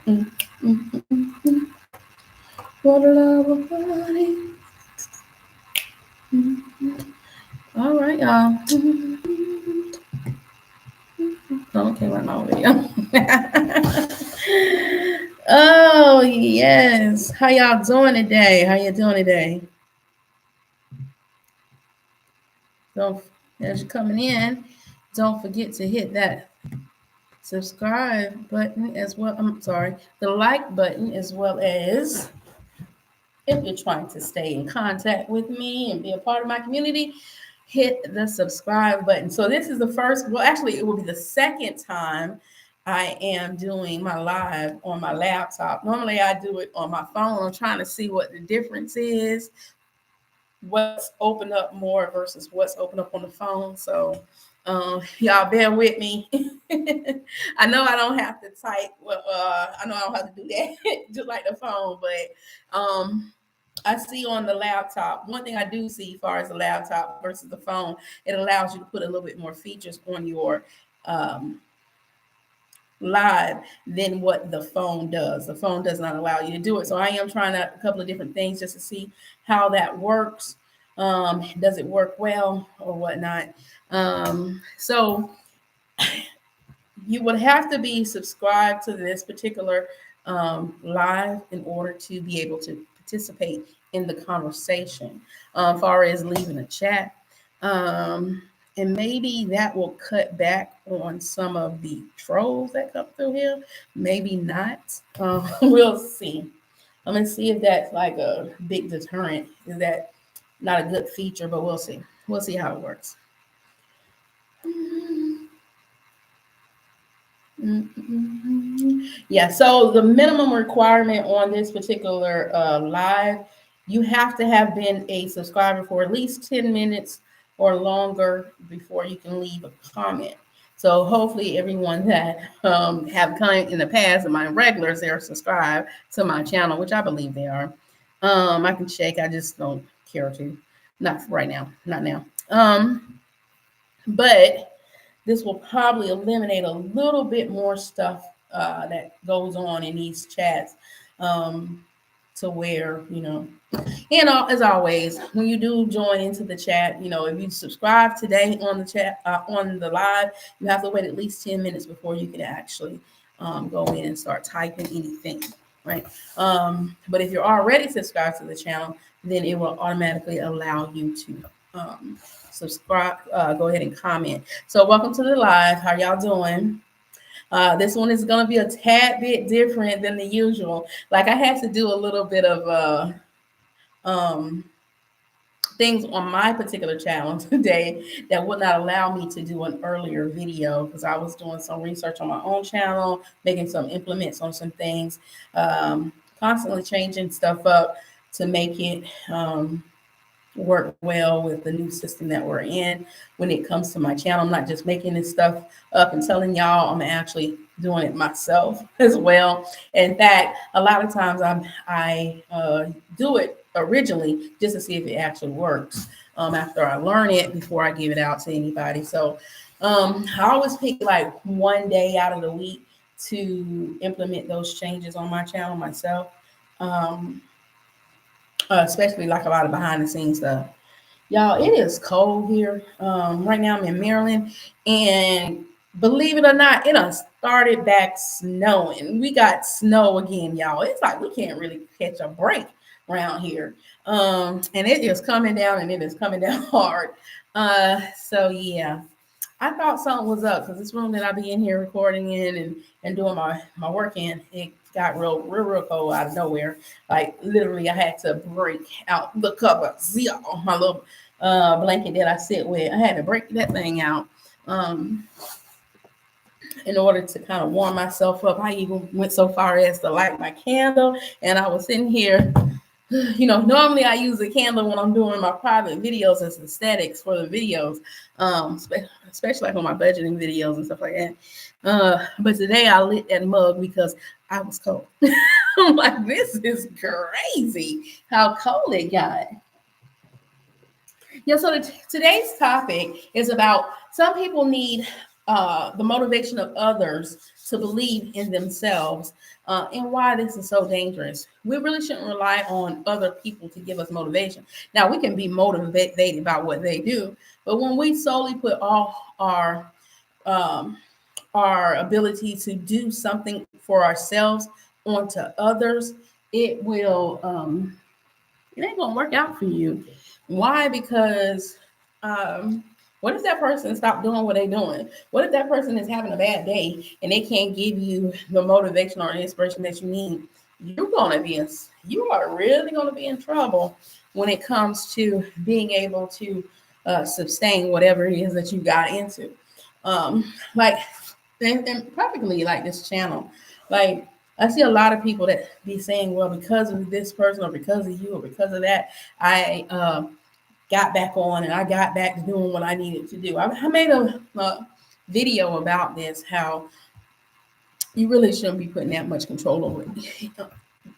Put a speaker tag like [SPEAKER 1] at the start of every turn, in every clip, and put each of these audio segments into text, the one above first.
[SPEAKER 1] What a love of body. All right, y'all. Okay, went my video. Oh yes. How y'all doing today? How you doing today? Don't as you're coming in, don't forget to hit that subscribe button as well. I'm sorry, the like button as well as if you're trying to stay in contact with me and be a part of my community, hit the subscribe button. So this is the first, well, actually, it will be the second time I am doing my live on my laptop. Normally, I do it on my phone. I'm trying to see what the difference is, what's opened up more versus what's opened up on the phone. So y'all bear with me. I know I don't have to type. Well, I know I don't have to do that just like the phone, but I see on the laptop, one thing I do see as far as the laptop versus the phone, it allows you to put a little bit more features on your um, live than what the phone does. The phone does not allow you to do it. So I am trying out a couple of different things just to see how that works. Does it work well or whatnot? So you would have to be subscribed to this particular live in order to be able to participate in the conversation. As far as leaving a chat, and maybe that will cut back on some of the trolls that come through here. Maybe not. We'll see. I'm gonna see if that's like a big deterrent. Is that not a good feature? But we'll see. We'll see how it works. Yeah, so the minimum requirement on this particular live, you have to have been a subscriber for at least 10 minutes or longer before you can leave a comment. So hopefully everyone that have come in the past and my regulars, they're subscribed to my channel, which I believe they are. I can check, I just don't care to. Not right now, not now. But this will probably eliminate a little bit more stuff that goes on in these chats, to where, as always, when you do join into the chat, if you subscribe today on the chat, on the live, you have to wait at least 10 minutes before you can actually go in and start typing anything, right? But if you're already subscribed to the channel, then it will automatically allow you to subscribe, go ahead and comment. So welcome to the live. How y'all doing? This one is going to be a tad bit different than the usual. Like I had to do a little bit of um, things on my particular channel today that would not allow me to do an earlier video because I was doing some research on my own channel, making some implements on some things, constantly changing stuff up to make it work well with the new system that we're in when it comes to my channel. I'm not just making this stuff up and telling y'all, I'm actually doing it myself as well. In fact, a lot of times I do it originally just to see if it actually works after I learn it before I give it out to anybody. So I always pick like one day out of the week to implement those changes on my channel myself. Especially like a lot of behind the scenes stuff. Y'all, it is cold here. Right now I'm in Maryland, and believe it or not, it done started back snowing. We got snow again, y'all. It's like we can't really catch a break around here. And it is coming down, and it is coming down hard. So yeah. I thought something was up because this room that I be in here recording in and doing my work in, it got real cold out of nowhere. Like literally, I had to break out the cover, my little blanket that I sit with. I had to break that thing out in order to kind of warm myself up. I even went so far as to light my candle, and I was sitting here. Normally I use a candle when I'm doing my private videos as aesthetics for the videos, especially like on my budgeting videos and stuff like that. But today I lit that mug because I was cold. I'm like, this is crazy how cold it got. Yeah, so today's topic is about some people need the motivation of others to believe in themselves, and why this is so dangerous. We really shouldn't rely on other people to give us motivation. Now, we can be motivated by what they do, but when we solely put all um, our ability to do something for ourselves onto others, it will it ain't gonna work out for you. Why? Because what if that person stop doing what they're doing? What if that person is having a bad day and they can't give you the motivation or inspiration that you need? You are really gonna be in trouble when it comes to being able to sustain whatever it is that you got into. Like and perfectly like this channel. Like I see a lot of people that be saying, well, because of this person or because of you or because of that, I got back on and I got back to doing what I needed to do. I made a video about this, how you really shouldn't be putting that much control over it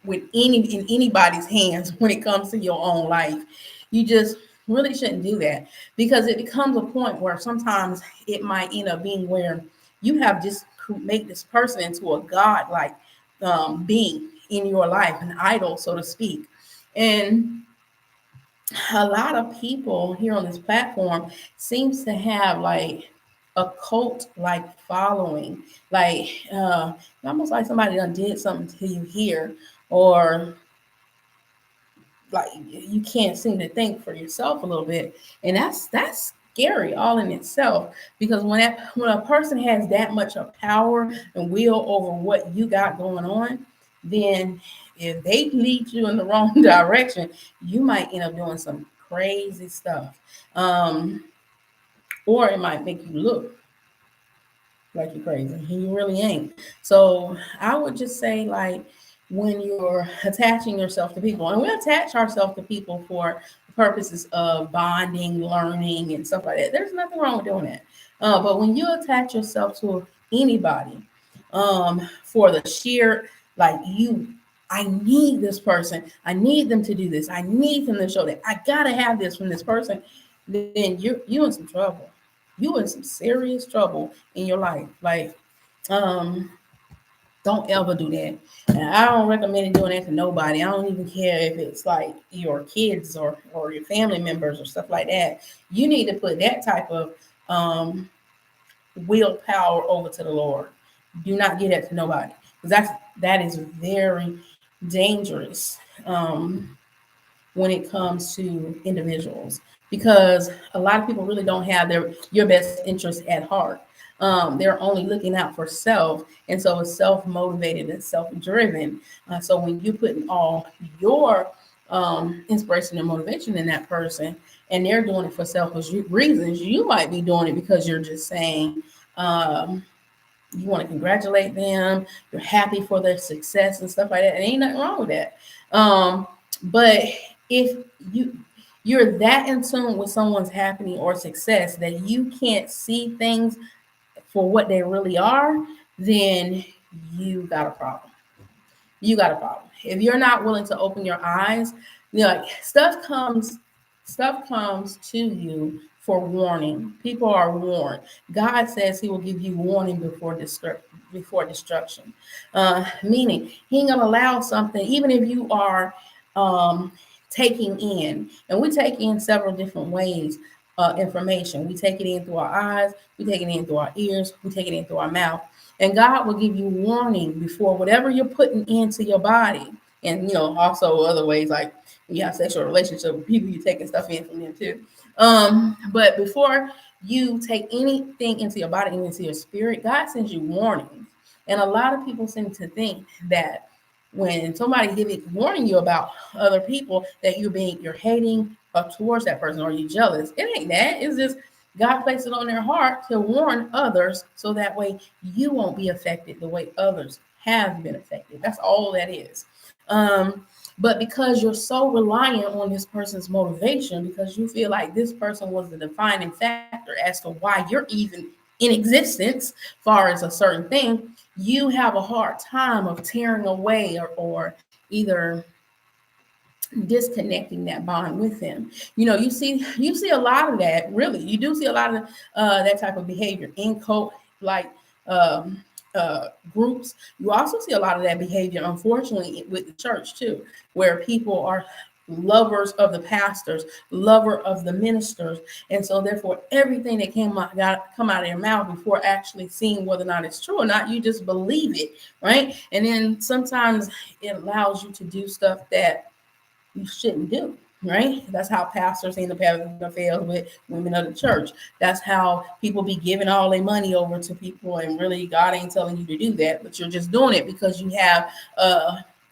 [SPEAKER 1] with in anybody's hands when it comes to your own life. You just really shouldn't do that, because it becomes a point where sometimes it might end up being where you have just make this person into a god-like being in your life, an idol, so to speak. And a lot of people here on this platform seems to have like a cult like following, like almost like somebody done did something to you here, or like you can't seem to think for yourself a little bit, and that's scary all in itself, because when a person has that much of power and will over what you got going on, then if they lead you in the wrong direction, you might end up doing some crazy stuff, or it might make you look like you're crazy. You really ain't. So I would just say, like, when you're attaching yourself to people, and we attach ourselves to people for purposes of bonding, learning, and stuff like that. There's nothing wrong with doing that. But when you attach yourself to anybody, for the sheer, like, I need this person. I need them to do this. I need them to show that. I gotta have this from this person. Then you in some trouble. You in some serious trouble in your life. Like, um, don't ever do that. And I don't recommend doing that to nobody. I don't even care if it's like your kids or your family members or stuff like that. You need to put that type of willpower over to the Lord. Do not give that to nobody, because that is very dangerous. When it comes to individuals, because a lot of people really don't have your best interest at heart. They're only looking out for self, and so it's self-motivated and self-driven. So when you put all your inspiration and motivation in that person, and they're doing it for selfish reasons, you might be doing it because you're just saying, you want to congratulate them, you're happy for their success and stuff like that. And ain't nothing wrong with that. But if you're that in tune with someone's happening or success that you can't see things for what they really are, then you got a problem. You got a problem. If you're not willing to open your eyes, like stuff comes to you for warning. People are warned. God says He will give you warning before destruction. Meaning He ain't gonna allow something, even if you are taking in, and we take in several different ways. Information. We take it in through our eyes, we take it in through our ears, we take it in through our mouth. And God will give you warning before whatever you're putting into your body. And also other ways, like you have sexual relationship with people, you taking stuff in from them too. But before you take anything into your body and into your spirit, God sends you warnings. And a lot of people seem to think that when somebody warning you about other people, that you're hating up towards that person, or you're jealous. It ain't that. It's just God placed it on their heart to warn others, so that way you won't be affected the way others have been affected. That's all that is. But because you're so reliant on this person's motivation, because you feel like this person was the defining factor as to why you're even in existence, far as a certain thing, you have a hard time of tearing away, or either disconnecting that bond with them. You see a lot of that. Really, you do see a lot of that type of behavior in like groups. You also see a lot of that behavior, unfortunately, with the church too, where people are lovers of the pastors, lover of the ministers, and so therefore everything that come out of their mouth before actually seeing whether or not it's true or not, you just believe it, right? And then sometimes it allows you to do stuff that you shouldn't do, right? That's how pastors end up having affairs with women of the church. That's how people be giving all their money over to people, and really God ain't telling you to do that, but you're just doing it because you have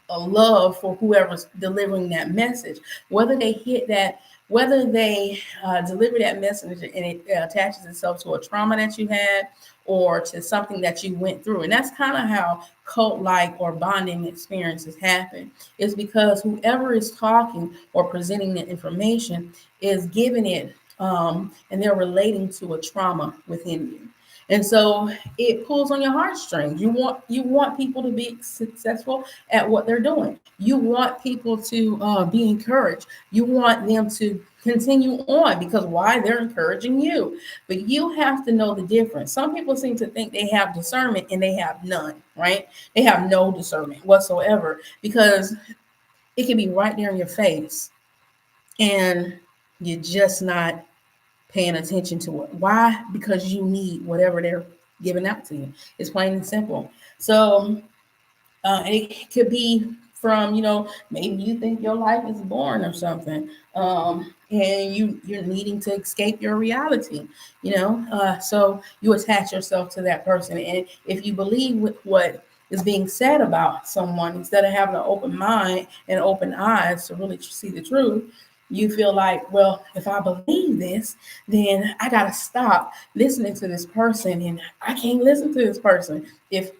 [SPEAKER 1] a love for whoever's delivering that message. Whether they hit that, whether they deliver that message and it attaches itself to a trauma that you had or to something that you went through. And that's kind of how cult-like or bonding experiences happen. Is because whoever is talking or presenting the information is giving it, and they're relating to a trauma within you. And so it pulls on your heartstrings. You want people to be successful at what they're doing. You want people to be encouraged. You want them to continue on because why? They're encouraging you. But you have to know the difference. Some people seem to think they have discernment and they have none, right? They have no discernment whatsoever because it can be right there in your face and you're just not paying attention to it. Why? Because you need whatever they're giving out to you. It's plain and simple. So it could be from, maybe you think your life is boring or something, and you're needing to escape your reality, so you attach yourself to that person. And if you believe with what is being said about someone, instead of having an open mind and open eyes to really see the truth, you feel like, well, if I believe this, then I got to stop listening to this person, and I can't listen to this person if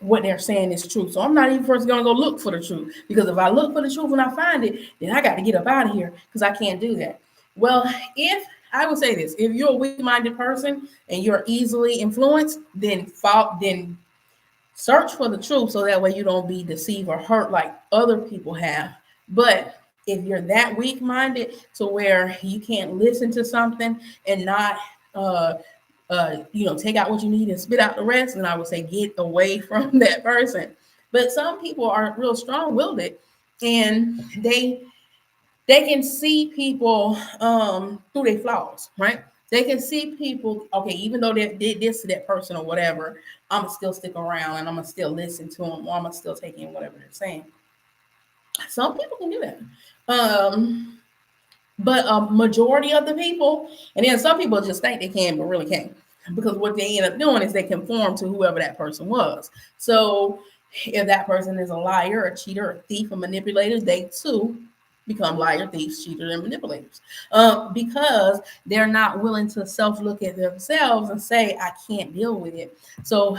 [SPEAKER 1] what they're saying is true. So I'm not even first gonna go look for the truth, because if I look for the truth and I find it, then I got to get up out of here because I can't do that. Well, if I would say this, if you're a weak-minded person and you're easily influenced, then search for the truth so that way you don't be deceived or hurt like other people have. But if you're that weak-minded to where you can't listen to something and not take out what you need and spit out the rest, and I would say get away from that person. But some people are real strong-willed, and they can see people through their flaws, right? They can see people, okay, even though they did this to that person or whatever, I'm gonna still stick around and I'm gonna still listen to them, or I'm gonna still take in whatever they're saying. Some people can do that. But a majority of the people, and then some people just think they can, but really can't. Because what they end up doing is they conform to whoever that person was. So if that person is a liar, a cheater, a thief, a manipulator, they too become liar, thieves, cheaters, and manipulators. Because they're not willing to self-look at themselves and say, I can't deal with it. So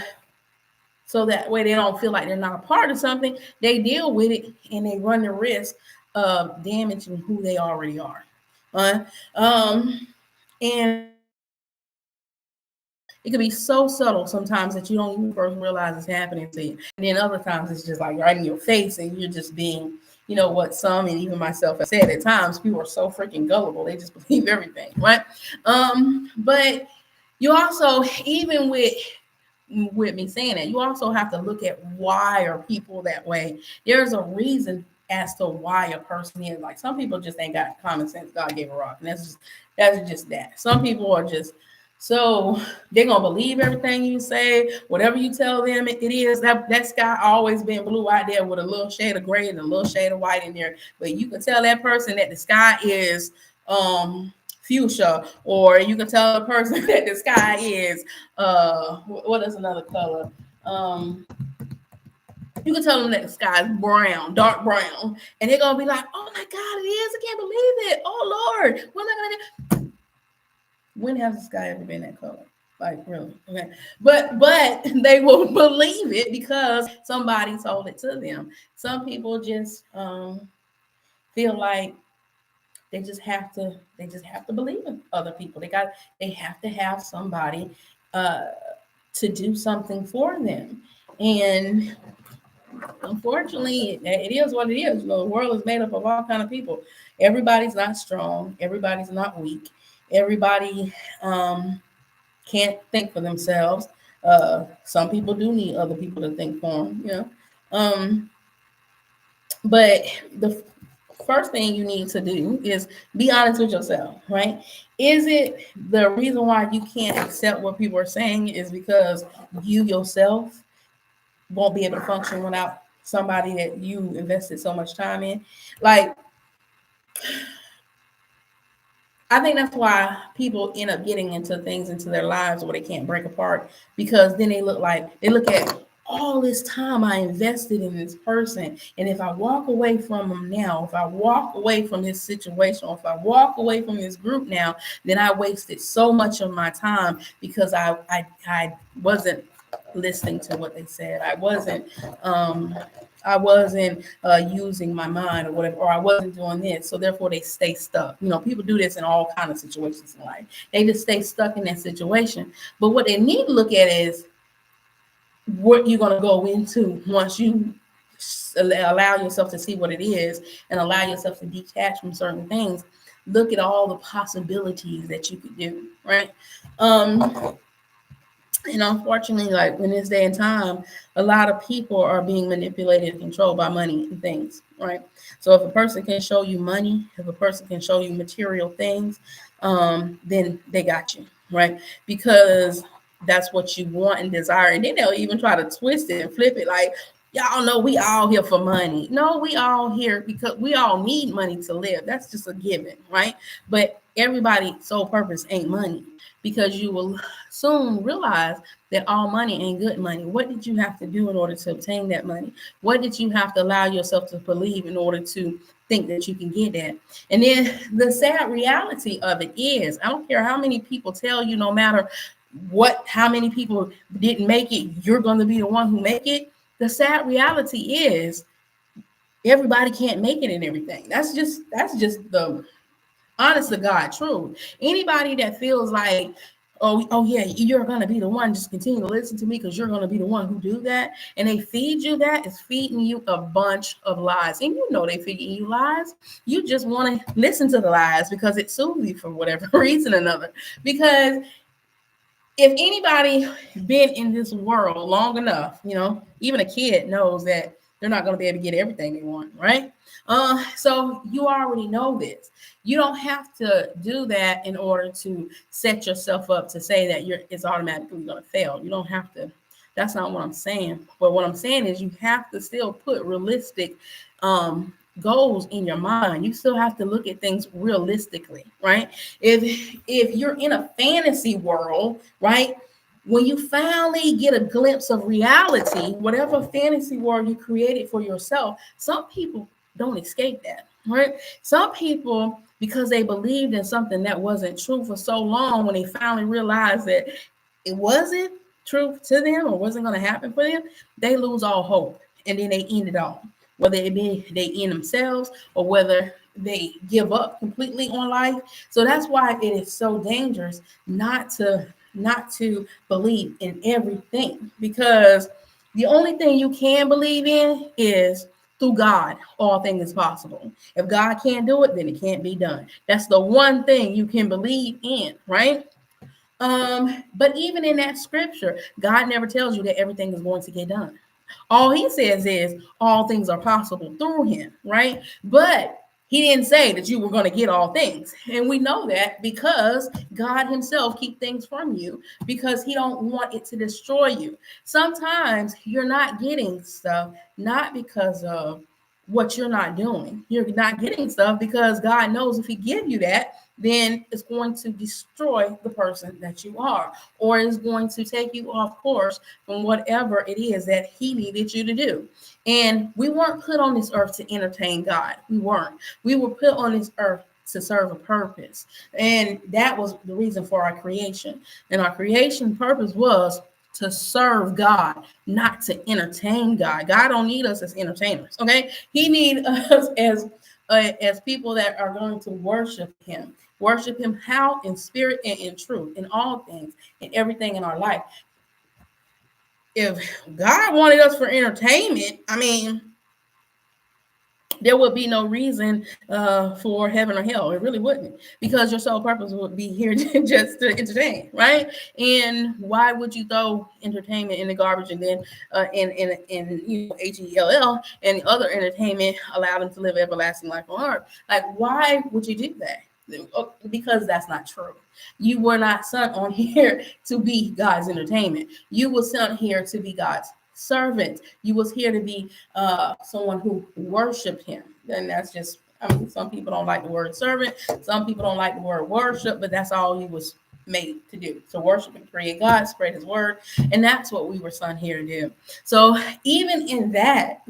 [SPEAKER 1] that way they don't feel like they're not a part of something. They deal with it and they run the risk of damaging who they already are. And it can be so subtle sometimes that you don't even first realize it's happening to you. And then other times it's just like right in your face and you're just being, what some and even myself have said at times, people are so freaking gullible. They just believe everything, right? But you also, even with me saying that, you also have to look at why are people that way. There's a reason as to why a person is like. Some people just ain't got common sense. God gave a rock, and that's just that. Some people are just so they're gonna believe everything you say, whatever you tell them it is. That sky always been blue out there with a little shade of gray and a little shade of white in there. But you can tell that person that the sky is fuchsia, or you can tell a person that the sky is what is another color? You can tell them that the sky is brown, dark brown, and they're gonna be like, "Oh my God, it is! I can't believe it! Oh Lord, what am I gonna do?" When has the sky ever been that color? Like really? Okay, but they will believe it because somebody told it to them. Some people just feel like they just have to believe in other people. They have to have somebody to do something for them. And unfortunately, it is what it is. The world is made up of all kind of people. Everybody's not strong. Everybody's not weak. Everybody can't think for themselves. Some people do need other people to think for them, but the first thing you need to do is be honest with yourself, right? Is it the reason why you can't accept what people are saying is because you yourself won't be able to function without somebody that you invested so much time in? Like, I think that's why people end up getting into things into their lives where they can't break apart, because then they look at all this time I invested in this person. And if I walk away from them now, if I walk away from this situation, or if I walk away from this group now, then I wasted so much of my time because I wasn't listening to what they said. I wasn't using my mind or whatever, or I wasn't doing this. So therefore they stay stuck. People do this in all kinds of situations in life. They just stay stuck in that situation. But what they need to look at is what you're going to go into once you allow yourself to see what it is and allow yourself to detach from certain things. Look at all the possibilities that you could do, right? And unfortunately, like in this day and time, a lot of people are being manipulated and controlled by money and things, right? So if a person can show you money, if a person can show you material things, then they got you, right? Because that's what you want and desire. And then they'll even try to twist it and flip it like, y'all know we all here for money. No, we all here because we all need money to live. That's just a given, right? But everybody's sole purpose ain't money, because you will soon realize that all money ain't good money. What did you have to do in order to obtain that money? What did you have to allow yourself to believe in order to think that you can get that? And then the sad reality of it is, I don't care how many people tell you, no matter how many people didn't make it, you're going to be the one who make it. The sad reality is everybody can't make it in everything. That's just the honest to God truth. Anybody that feels like, oh yeah, you're gonna be the one, just continue to listen to me because you're gonna be the one who do that, and they feed you that, is feeding you a bunch of lies. And they feeding you lies. You just want to listen to the lies because it soothes you for whatever reason or another. Because if anybody been in this world long enough, even a kid knows that they're not going to be able to get everything they want, right? So you already know this. You don't have to do that in order to set yourself up to say that it's automatically going to fail. You don't have to. That's not what I'm saying. But what I'm saying is you have to still put realistic goals in your mind. You still have to look at things realistically, right? If you're in a fantasy world, right, when you finally get a glimpse of reality, whatever fantasy world you created for yourself, some people don't escape that, right? Some people, because they believed in something that wasn't true for so long, when they finally realized that it wasn't true to them or wasn't going to happen for them, they lose all hope, and then they end it all. Whether it be they end themselves or whether they give up completely on life. So that's why it is so dangerous not to believe in everything, because the only thing you can believe in is through God, all things is possible. If God can't do it, then it can't be done. That's the one thing you can believe in, right? But even in that scripture, God never tells you that everything is going to get done. All he says is all things are possible through him, right? But he didn't say that you were going to get all things. And we know that because God himself keeps things from you, because he don't want it to destroy you. Sometimes you're not getting stuff, not because of what you're not doing. You're not getting stuff because God knows if he give you that, then it's going to destroy the person that you are, or is going to take you off course from whatever it is that he needed you to do. And we weren't put on this earth to entertain God. We weren't. We were put on this earth to serve a purpose. And that was the reason for our creation. And our creation purpose was to serve God, not to entertain God. God don't need us as entertainers, okay? He needs us as people that are going to worship him. Worship him how? In spirit and in truth, in all things, in everything in our life. If God wanted us for entertainment, I mean, there would be no reason for heaven or hell. It really wouldn't, because your sole purpose would be here just to entertain, right? And why would you throw entertainment in the garbage and then in HELL and other entertainment allow them to live everlasting life on earth? Like, why would you do that? Because that's not true. You were not sent on here to be God's entertainment. You were sent here to be God's servant. You was here to be someone who worshiped him. And that's just, I mean, some people don't like the word servant, some people don't like the word worship, but that's all he was made to do, to worship and create God, spread his word. And that's what we were sent here to do. So even in that,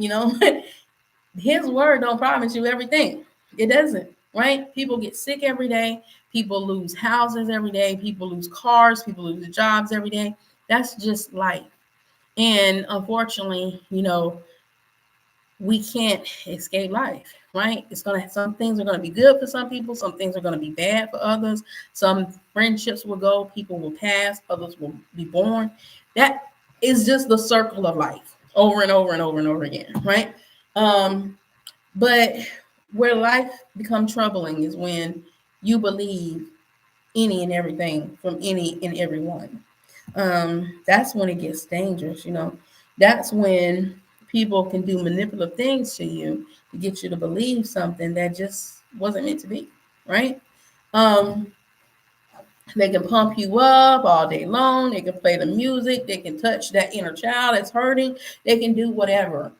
[SPEAKER 1] his word don't promise you everything. It doesn't, right? People get sick every day. People lose houses every day. People lose cars. People lose jobs every day. That's just life. And unfortunately, we can't escape life, right? Some things are gonna be good for some people, some things are gonna be bad for others. Some friendships will go, people will pass, others will be born. That is just the circle of life, over and over and over and over again, right? But where life becomes troubling is when you believe any and everything from any and everyone. That's when it gets dangerous. That's when people can do manipulative things to you to get you to believe something that just wasn't meant to be, right? They can pump you up all day long. They can play the music. They can touch that inner child that's hurting. They can do whatever.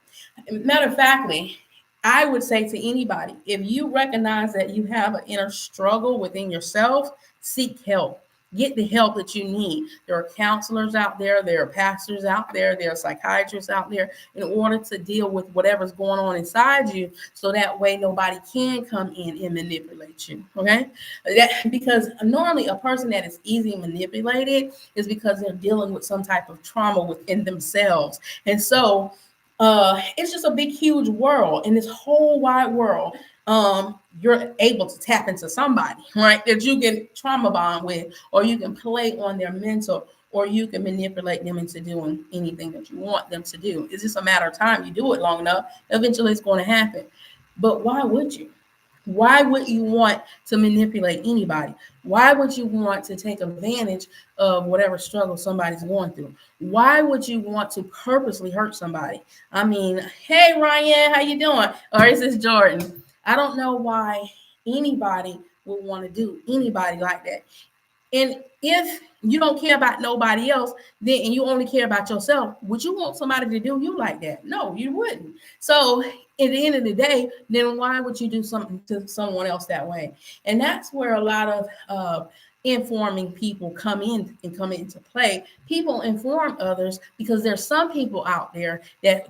[SPEAKER 1] Matter of factly, I would say to anybody, if you recognize that you have an inner struggle within yourself, seek help. Get the help that you need. There are counselors out there. There are pastors out there. There are psychiatrists out there in order to deal with whatever's going on inside you, so that way nobody can come in and manipulate you, okay? Because normally a person that is easily manipulated is because they're dealing with some type of trauma within themselves. And so it's just a big, huge world. In this whole wide world, you're able to tap into somebody, right, that you can trauma bond with, or you can play on their mental, or you can manipulate them into doing anything that you want them to do. It's just a matter of time. You do it long enough, eventually it's going to happen. But why would you? Why would you want to manipulate anybody? Why would you want to take advantage of whatever struggle somebody's going through? Why would you want to purposely hurt somebody? I mean, hey, Ryan, how you doing? Or is this Jordan? I don't know why anybody would want to do anybody like that. And if you don't care about nobody else, then and you only care about yourself, would you want somebody to do you like that? No, you wouldn't. So at the end of the day, then why would you do something to someone else that way? And that's where a lot of informing people come into play. People inform others because there's some people out there that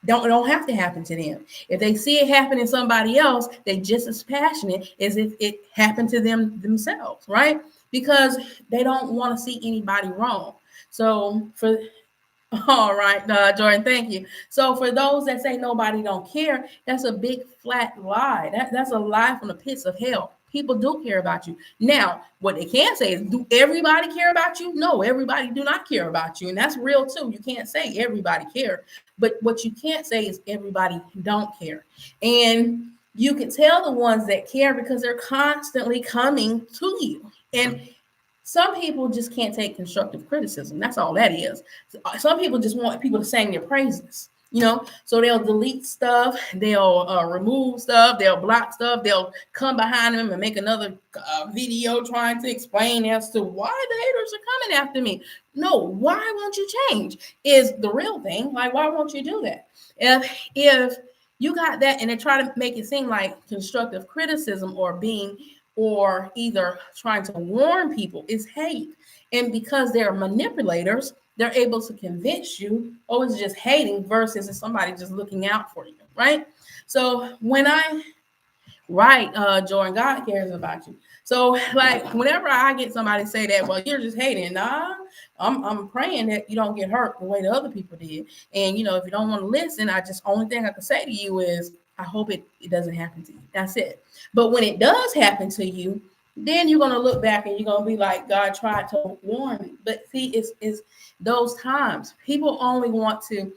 [SPEAKER 1] don't have to happen to them. If they see it happen to somebody else, they just as passionate as if it happened to them themselves, right? Because they don't want to see anybody wrong. So all right, Jordan, thank you. So for those that say nobody don't care, that's a big flat lie. That's a lie from the pits of hell. People do care about you. Now, what they can say is, do everybody care about you? No, everybody do not care about you. And that's real too. You can't say everybody care. But what you can't say is everybody don't care. And you can tell the ones that care because they're constantly coming to you. And some people just can't take constructive criticism. That's all that is. Some people just want people to sing their praises, so they'll delete stuff, they'll remove stuff, they'll block stuff, they'll come behind them and make another video trying to explain as to why the haters are coming after me. No, why won't you change is the real thing. Like, why won't you do that? If you got that and they try to make it seem like constructive criticism or either trying to warn people is hate. And because they're manipulators, they're able to convince you, oh, it's just hating versus it's somebody just looking out for you, right? So when I write, Jordan, God cares about you. So like whenever I get somebody say that, well, you're just hating, nah, I'm praying that you don't get hurt the way the other people did. And if you don't want to listen, only thing I can say to you is I hope it doesn't happen to you. That's it. But when it does happen to you, then you're going to look back and you're going to be like, God tried to warn me. But see, it's those times people only want to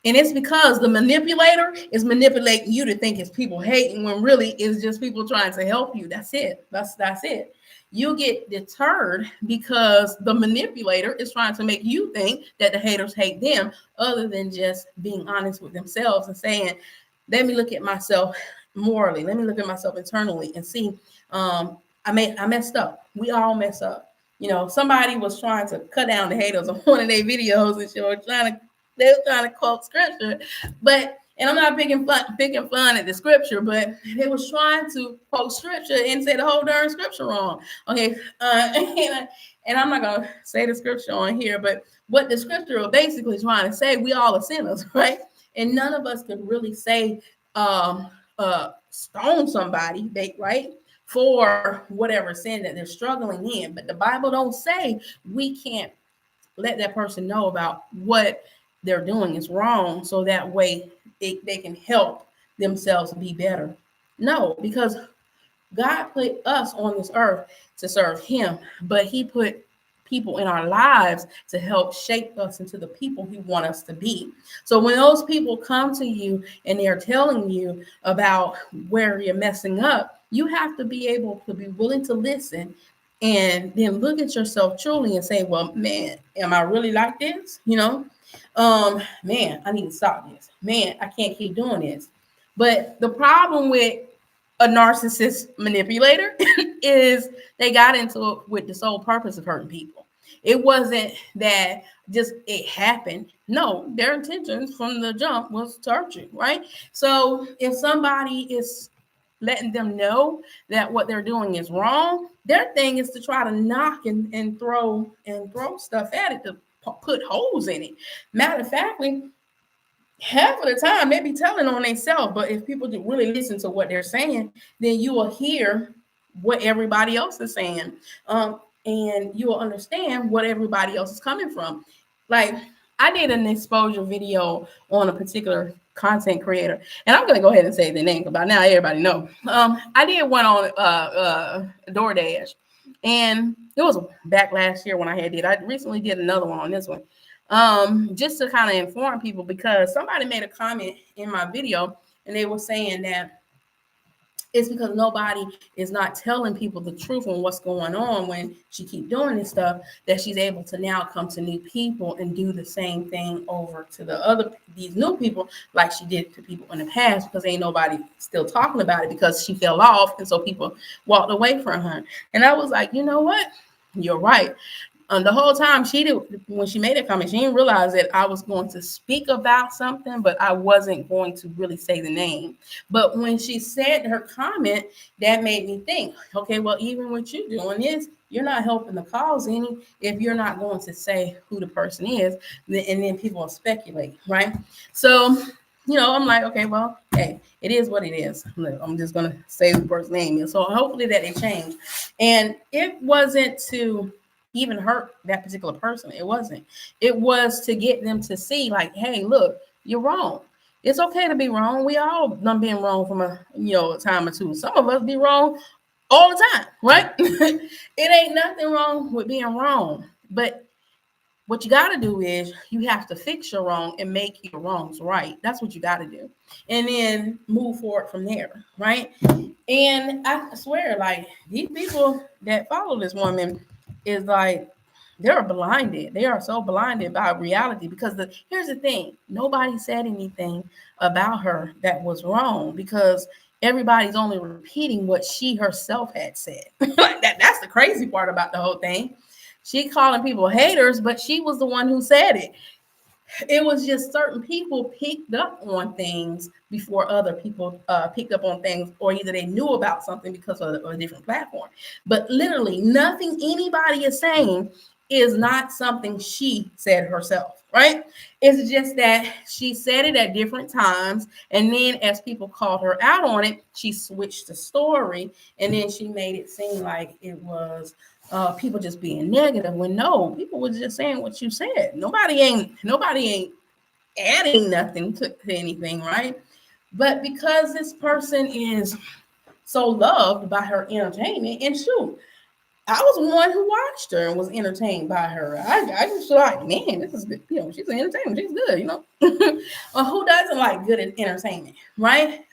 [SPEAKER 1] And it's because the manipulator is manipulating you to think it's people hating when really it's just people trying to help you. That's it. That's it. You get deterred because the manipulator is trying to make you think that the haters hate them, other than just being honest with themselves and saying, let me look at myself morally. Let me look at myself internally and see, I messed up. We all mess up. You know, somebody was trying to cut down the haters on one of their videos, and they were trying to quote scripture, and I'm not picking fun at the scripture, but they was trying to quote scripture and say the whole darn scripture wrong. Okay, and I'm not gonna say the scripture on here, but what the scripture was basically trying to say, we all are sinners, right? And none of us could really say stone somebody, right, for whatever sin that they're struggling in. But the Bible don't say we can't let that person know about what they're doing is wrong, so that way they can help themselves be better. No, because God put us on this earth to serve him, but he put people in our lives to help shape us into the people he wants us to be. So when those people come to you and they're telling you about where you're messing up, you have to be able to be willing to listen and then look at yourself truly and say, well, man, am I really like this? You know, man, I need to stop this. Man, I can't keep doing this. But the problem with a narcissist manipulator is they got into it with the sole purpose of hurting people. It wasn't that just it happened. No, their intentions from the jump was to hurt you, right? So if somebody is letting them know that what they're doing is wrong, their thing is to try to knock and throw stuff at it to put holes in it. Matter of factly, half of the time they be telling on themselves, but if people really listen to what they're saying, then you will hear what everybody else is saying, and you will understand what everybody else is coming from. Like, I did an exposure video on a particular content creator, and I'm gonna go ahead and say the name, because by now everybody know. I did one on DoorDash, and it was back last year when I recently did another one on this one, just to kind of inform people, because somebody made a comment in my video and they were saying that it's because nobody is not telling people the truth on what's going on when she keep doing this stuff, that she's able to now come to new people and do the same thing over to these new people like she did to people in the past, because ain't nobody still talking about it because she fell off, and so people walked away from her. And I was like, you know what? You're right. The whole time when she made that comment, she didn't realize that I was going to speak about something, but I wasn't going to really say the name. But when she said her comment, that made me think, okay, well, even what you're doing is you're not helping the cause any if you're not going to say who the person is, and then people will speculate, right? So, I'm like, okay, well, hey, it is what it is. I'm just going to say the person's name. And so hopefully that they change. And it wasn't to even hurt that particular person. It wasn't. It was to get them to see, like, hey, look, you're wrong. It's okay to be wrong. We all done been wrong from a time or two. Some of us be wrong all the time, right? It ain't nothing wrong with being wrong. But what you got to do is you have to fix your wrong and make your wrongs right. That's what you got to do. And then move forward from there, right? And I swear, like, these people that follow this woman is like, they're blinded. They are so blinded by reality, because here's the thing. Nobody said anything about her that was wrong, because everybody's only repeating what she herself had said. Like that's the crazy part about the whole thing. She calling people haters, but she was the one who said it. It was just certain people picked up on things before other people picked up on things, or either they knew about something because of a different platform. But literally nothing anybody is saying is not something she said herself, right? It's just that she said it at different times, and then as people called her out on it, she switched the story, and then she made it seem like it was people just being negative, when no, people were just saying what you said. Nobody ain't adding nothing to anything, right? But because this person is so loved by her entertainment, and shoot, I was one who watched her and was entertained by her. I just like, man, this is good. She's an entertainment. She's good, Well, who doesn't like good entertainment, right?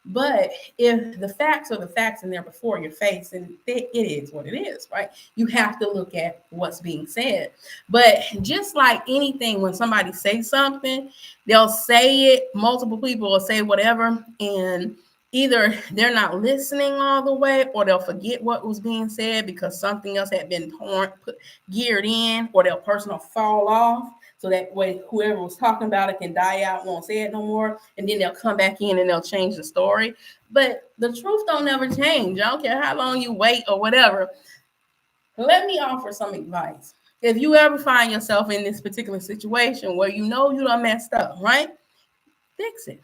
[SPEAKER 1] But if the facts are the facts and they're before your face, and it is what it is, right? You have to look at what's being said. But just like anything, when somebody says something, they'll say it, multiple people will say whatever, and either they're not listening all the way, or they'll forget what was being said because something else had been geared in, or their person will fall off. So that way, whoever was talking about it can die out, won't say it no more, and then they'll come back in and they'll change the story. But the truth don't never change. I don't care how long you wait or whatever. Let me offer some advice. If you ever find yourself in this particular situation where you done messed up, right? Fix it.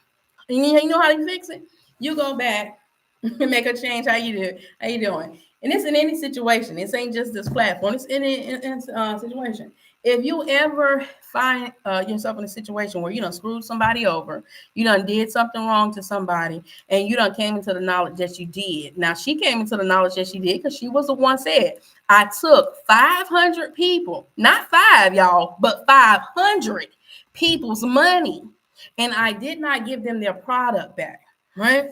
[SPEAKER 1] And you know how to fix it? You go back and make a change. How you doing? And it's in any situation. This ain't just this platform. It's in any situation. If you ever find yourself in a situation where you done screwed somebody over, you done did something wrong to somebody, and you done came into the knowledge that you did. Now, she came into the knowledge that she did because she was the one said, I took 500 people, not 5, y'all, but 500 people's money, and I did not give them their product back, right?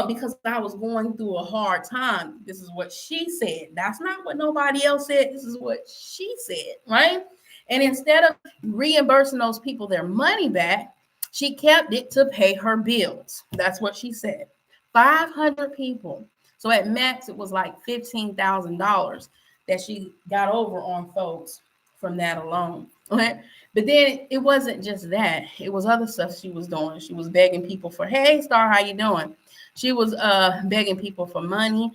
[SPEAKER 1] Because I was going through a hard time. This is what she said. That's not what nobody else said. This is what she said, right? And instead of reimbursing those people their money back, she kept it to pay her bills. That's what she said. 500 people. So at max, it was like $15,000 that she got over on folks from that alone. Okay. But then it wasn't just that. It was other stuff she was doing. She was begging people for, hey, Star, how you doing? She was begging people for money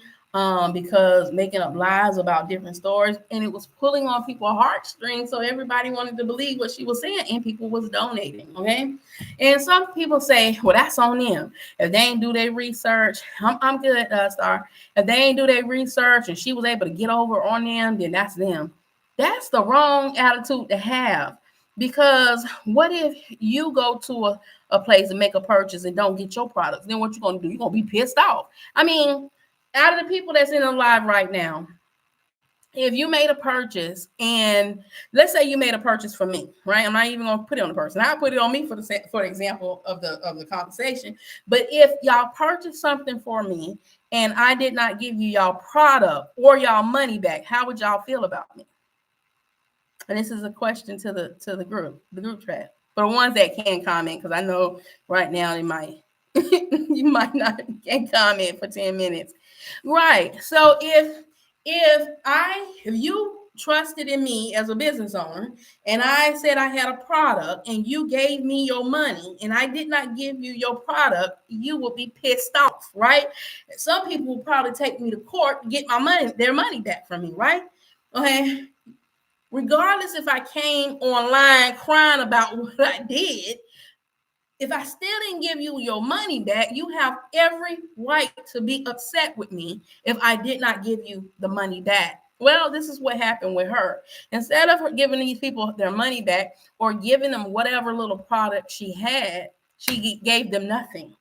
[SPEAKER 1] because making up lies about different stories. And it was pulling on people's heartstrings. So everybody wanted to believe what she was saying, and people was donating. Okay. And some people say, well, that's on them. If they ain't do their research, I'm good, Star. If they ain't do their research and she was able to get over on them, then that's them. That's the wrong attitude to have. Because what if you go to a place and make a purchase and don't get your products? Then what you going to do? You're going to be pissed off. I mean, out of the people that's in the live right now, if you made a purchase, and let's say you made a purchase for me, right? I'm not even going to put it on the person. I'll put it on me for the example of the conversation. But if y'all purchased something for me and I did not give you y'all product or y'all money back, how would y'all feel about me? And this is a question to the group chat. For the ones that can comment, because I know right now they might you might not can comment for 10 minutes. Right. So if you trusted in me as a business owner and I said I had a product and you gave me your money and I did not give you your product, you would be pissed off, right? Some people will probably take me to court to get their money back from me, right? Okay. Regardless if I came online crying about what I did, if I still didn't give you your money back, you have every right to be upset with me if I did not give you the money back. Well, this is what happened with her. Instead of her giving these people their money back or giving them whatever little product she had, she gave them nothing.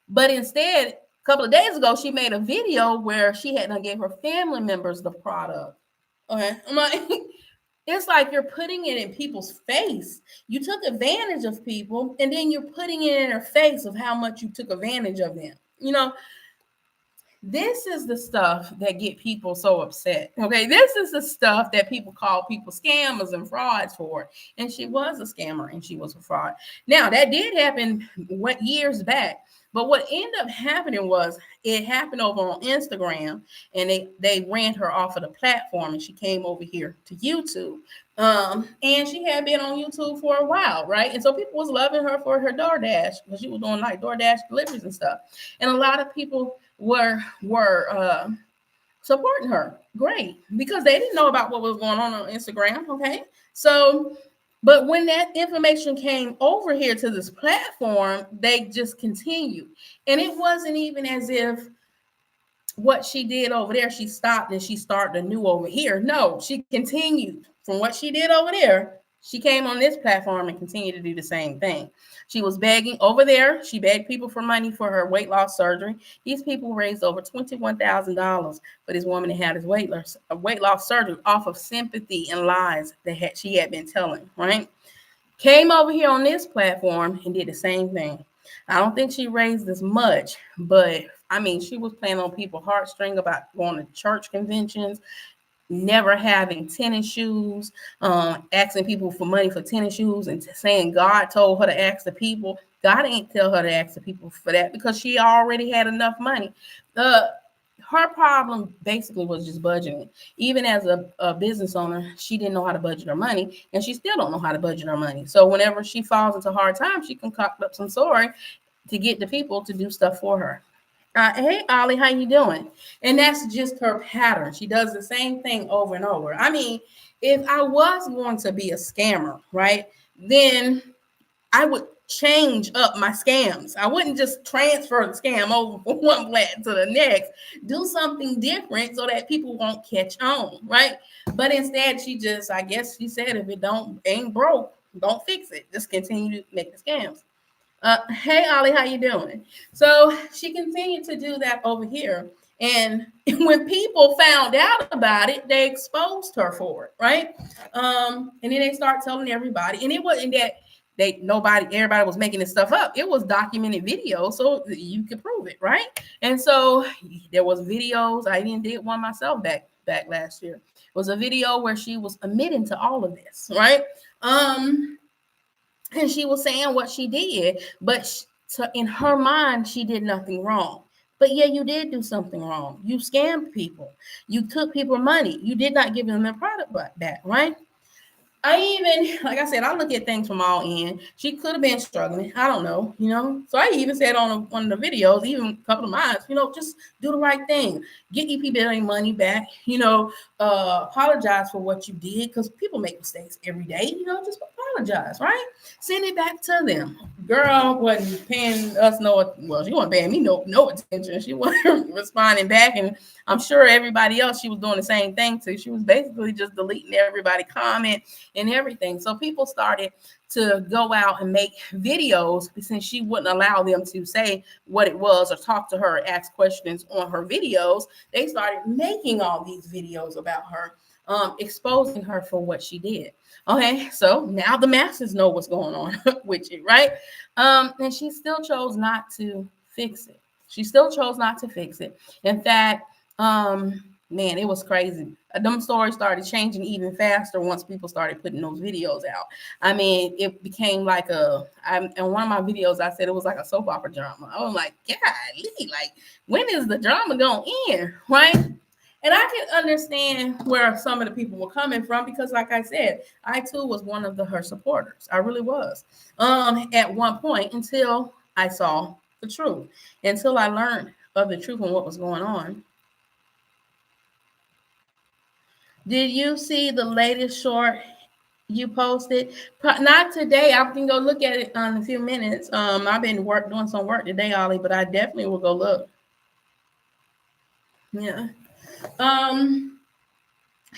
[SPEAKER 1] But instead, a couple of days ago, she made a video where she had gave her family members the product. Okay, I'm like, it's like you're putting it in people's face. You took advantage of people, and then you're putting it in their face of how much you took advantage of them. This is the stuff that get people so upset. Okay, this is the stuff that people call people scammers and frauds for. And she was a scammer and she was a fraud. Now, that did happen years back. But what ended up happening was it happened over on Instagram, and they ran her off of the platform, and she came over here to YouTube. And she had been on YouTube for a while, right? And so people was loving her for her DoorDash, because she was doing like DoorDash deliveries and stuff. And a lot of people were supporting her. Great, because they didn't know about what was going on Instagram. Okay, so but when that information came over here to this platform, they just continued. And it wasn't even as if what she did over there, she stopped and she started anew over here. No, she continued from what she did over there. She came on this platform and continued to do the same thing. She was begging over there. She begged people for money for her weight loss surgery. These people raised over $21,000 for this woman to have this weight loss surgery off of sympathy and lies that she had been telling, right? Came over here on this platform and did the same thing. I don't think she raised as much, but I mean, she was playing on people's heartstring about going to church conventions, never having tennis shoes, asking people for money for tennis shoes, and saying God told her to ask the people. God ain't tell her to ask the people for that because she already had enough money. Her problem basically was just budgeting. Even as a business owner, she didn't know how to budget her money, and she still don't know how to budget her money. So whenever she falls into hard times, she concoct up some story to get the people to do stuff for her. Hey, Ollie, how you doing? And that's just her pattern. She does the same thing over and over. I mean, if I was going to be a scammer, right, then I would change up my scams. I wouldn't just transfer the scam over from one plat to the next. Do something different so that people won't catch on, right? But instead, I guess she said, if it ain't broke, don't fix it. Just continue to make the scams. Hey, Ollie, how you doing? So she continued to do that over here. And when people found out about it, they exposed her for it, right? And then they start telling everybody. And it wasn't that everybody was making this stuff up. It was documented video, so you could prove it, right? And so there was videos. I even did one myself back last year. It was a video where she was admitting to all of this, right? And she was saying what she did, but in her mind, she did nothing wrong. But yeah, you did do something wrong. You scammed people. You took people money. You did not give them their product back, right? Like I said, I look at things from all ends. She could have been struggling. I don't know, So I even said on one of the videos, even a couple of mine, just do the right thing. Get EP their money back, apologize for what you did because people make mistakes every day, just apologize, right? Send it back to them. Girl wasn't paying us she wasn't paying me no attention. She wasn't responding back, and I'm sure everybody else she was doing the same thing to. She was basically just deleting everybody comment and everything. So people started to go out and make videos since she wouldn't allow them to say what it was or talk to her, ask questions on her videos. They started making all these videos about her, exposing her for what she did. Okay, so now the masses know what's going on with you, right? And she still chose not to fix it. In fact, man, it was crazy. Them stories started changing even faster once people started putting those videos out. I mean, it became like in one of my videos, I said it was like a soap opera drama. I was like, golly, like, when is the drama going to end, right? And I can understand where some of the people were coming from because, like I said, I too was one of her supporters. I really was. At one point, until I saw the truth, until I learned of the truth and what was going on. Did you see the latest short you posted? Not today. I can go look at it in a few minutes. I've been doing some work today, Ollie, but I definitely will go look. Yeah.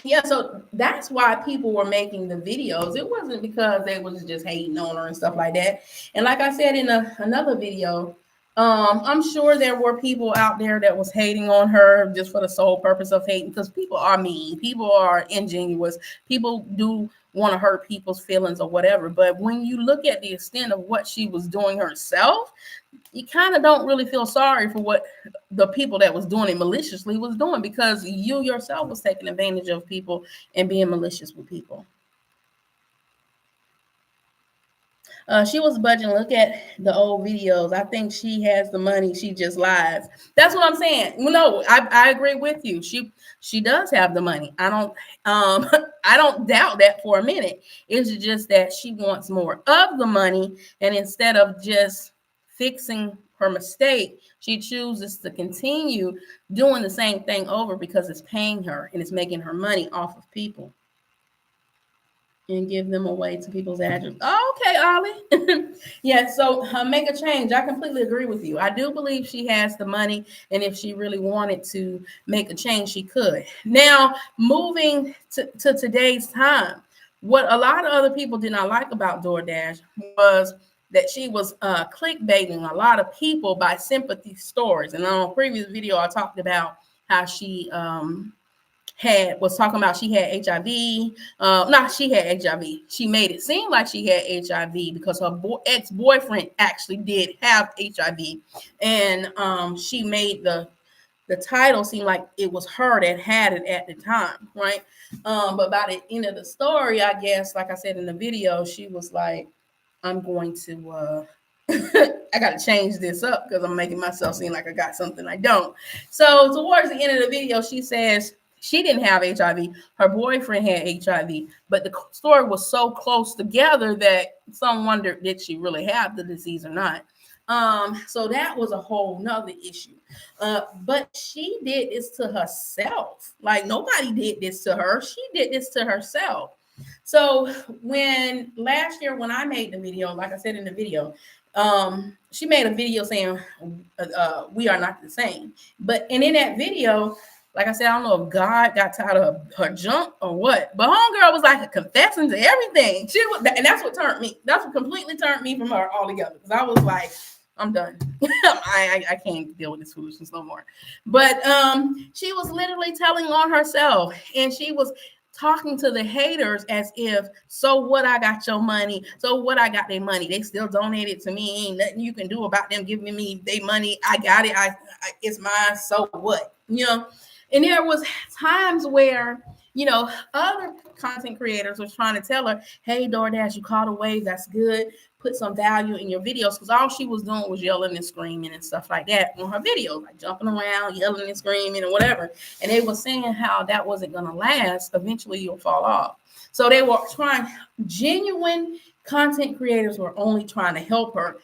[SPEAKER 1] Yeah, so that's why people were making the videos. It wasn't because they was just hating on her and stuff like that. And like I said in another video, I'm sure there were people out there that was hating on her just for the sole purpose of hating, because people are mean, people are ingenuous, people do want to hurt people's feelings or whatever. But when you look at the extent of what she was doing herself, you kind of don't really feel sorry for what the people that was doing it maliciously was doing, because you yourself was taking advantage of people and being malicious with people. She was budging. Look at the old videos. I think she has the money. She just lies. That's what I'm saying. No, I agree with you. She does have the money. I don't I don't doubt that for a minute. It's just that she wants more of the money, and instead of just fixing her mistake, she chooses to continue doing the same thing over because it's paying her and it's making her money off of people. And give them away to people's address. Oh, okay, Ollie. Yeah, so make a change. I completely agree with you. I do believe she has the money, and if she really wanted to make a change, she could. Now, moving to today's time, What a lot of other people did not like about DoorDash was that she was clickbaiting a lot of people by sympathy stories. And on a previous video, I talked about how she was talking about she had HIV. She had HIV. She made it seem like she had HIV because her ex-boyfriend actually did have HIV, and she made the title seemed like it was her that had it at the time, right? But by the end of the story, I guess, like I said in the video, she was like, I'm going to I got to change this up because I'm making myself seem like I got something I don't. So towards the end of the video, she says she didn't have HIV. Her boyfriend had HIV, but the story was so close together that some wondered, did she really have the disease or not? So that was a whole nother issue. But she did this to herself. Like nobody did this to her. She did this to herself. So when last year when I made the video, like I said in the video, she made a video saying we are not the same. And in that video, like I said, I don't know if God got tired of her junk or what, but homegirl was like confessing to everything. She was, and that's what turned me. That's what completely turned me from her altogether. Because I was like, I'm done. I can't deal with this foolishness no more. But she was literally telling on herself, and she was talking to the haters as if, so what, I got your money, so what, I got their money, they still donated to me, ain't nothing you can do about them giving me their money, I got it, I it's mine, so what, you know. And there was times where, you know, other content creators was trying to tell her, hey, DoorDash, you caught a wave, that's good, put some value in your videos, because all she was doing was yelling and screaming and stuff like that on her videos, like jumping around, yelling and screaming and whatever. And they were saying how that wasn't going to last. Eventually, you'll fall off. So they were trying, genuine content creators were only trying to help her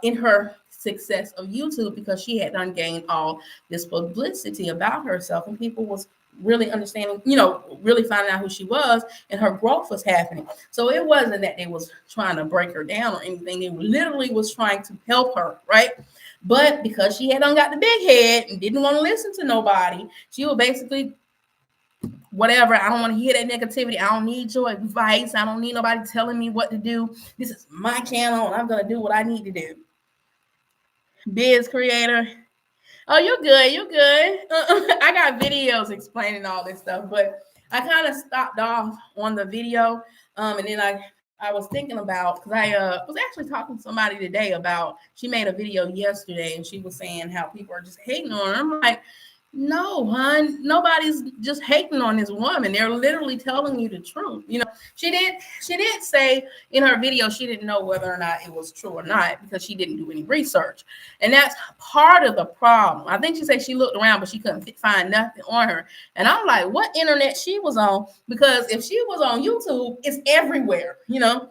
[SPEAKER 1] in her success of YouTube, because she had done gained all this publicity about herself, and people was really understanding, you know, really finding out who she was, and her growth was happening. So it wasn't that they was trying to break her down or anything. They literally was trying to help her, right? But because she had got the big head and didn't want to listen to nobody, she was basically, whatever, I don't want to hear that negativity. I don't need your advice. I don't need nobody telling me what to do. This is my channel, and I'm going to do what I need to do. Biz creator. Oh, you're good. You're good. I got videos explaining all this stuff, but I kind of stopped off on the video. And then I was thinking about, because I was actually talking to somebody today about, she made a video yesterday and she was saying how people are just hating on her. I'm like, no, hon, nobody's just hating on this woman. They're literally telling you the truth. You know, she did say in her video she didn't know whether or not it was true or not, because she didn't do any research. And that's part of the problem. I think she said she looked around, but she couldn't find nothing on her. And I'm like, what internet she was on? Because if she was on YouTube, it's everywhere, you know.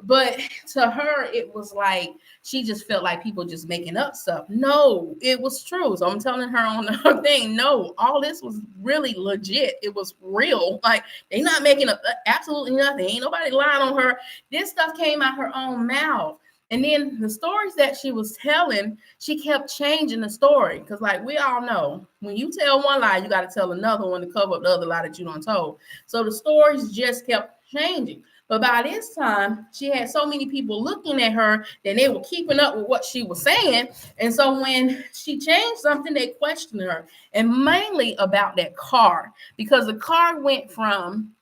[SPEAKER 1] But to her, it was like she just felt like people just making up stuff. No, it was true. So I'm telling her on the thing, no, all this was really legit. It was real. Like, they not making up absolutely nothing. Ain't nobody lying on her. This stuff came out her own mouth. And then the stories that she was telling, she kept changing the story. Because, like, we all know, when you tell one lie, you got to tell another one to cover up the other lie that you done told. So the stories just kept changing. But by this time, she had so many people looking at her that they were keeping up with what she was saying. And so when she changed something, they questioned her, and mainly about that car, because the car went from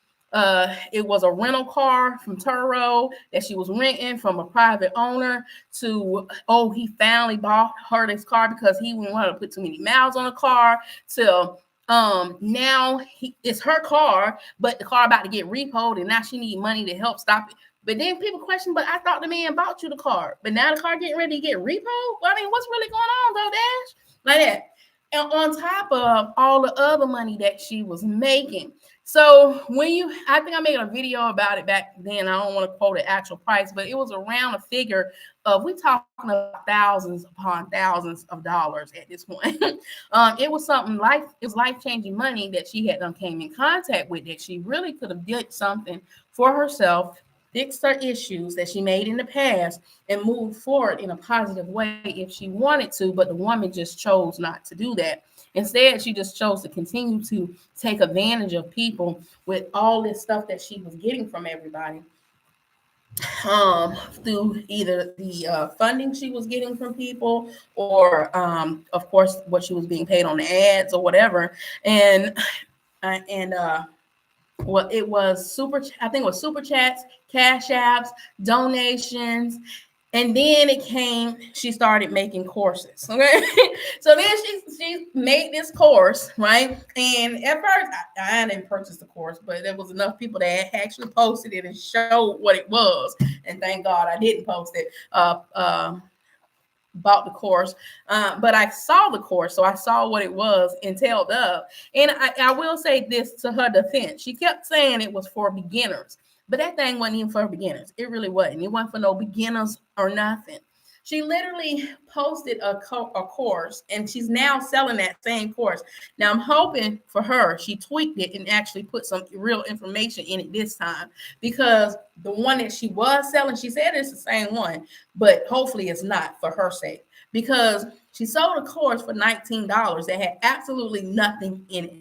[SPEAKER 1] it was a rental car from Turo that she was renting from a private owner to, oh, he finally bought her this car because he wouldn't want to put too many miles on the car, to now it's her car, but the car about to get repoed, and now she need money to help stop it. But then people question, but I thought the man bought you the car, but now the car getting ready to get repoed. Well, I mean, what's really going on, though, Dash? Like that. And on top of all the other money that she was making. So I think I made a video about it back then. I don't want to quote the actual price, but it was around a figure of, we talking about thousands upon thousands of dollars at this point. It was life-changing money that she had came in contact with, that she really could have did something for herself, fixed her issues that she made in the past, and moved forward in a positive way if she wanted to, but the woman just chose not to do that. Instead, she just chose to continue to take advantage of people with all this stuff that she was getting from everybody, through either the funding she was getting from people, or of course what she was being paid on the ads or whatever. And and well, it was I think it was super chats, cash apps, donations. And then she started making courses. Okay. So then she made this course, right? And at first I didn't purchase the course, but there was enough people that actually posted it and showed what it was. And thank God I didn't post it. Bought the course, but I saw the course, so I saw what it was entailed of. And I will say this to her defense: she kept saying it was for beginners, but that thing wasn't even for beginners. It really wasn't. It wasn't for no beginners or nothing. She literally posted a course, and she's now selling that same course. Now I'm hoping for her she tweaked it and actually put some real information in it this time, because the one that she was selling, she said it's the same one, but hopefully it's not, for her sake, because she sold a course for $19 that had absolutely nothing in it.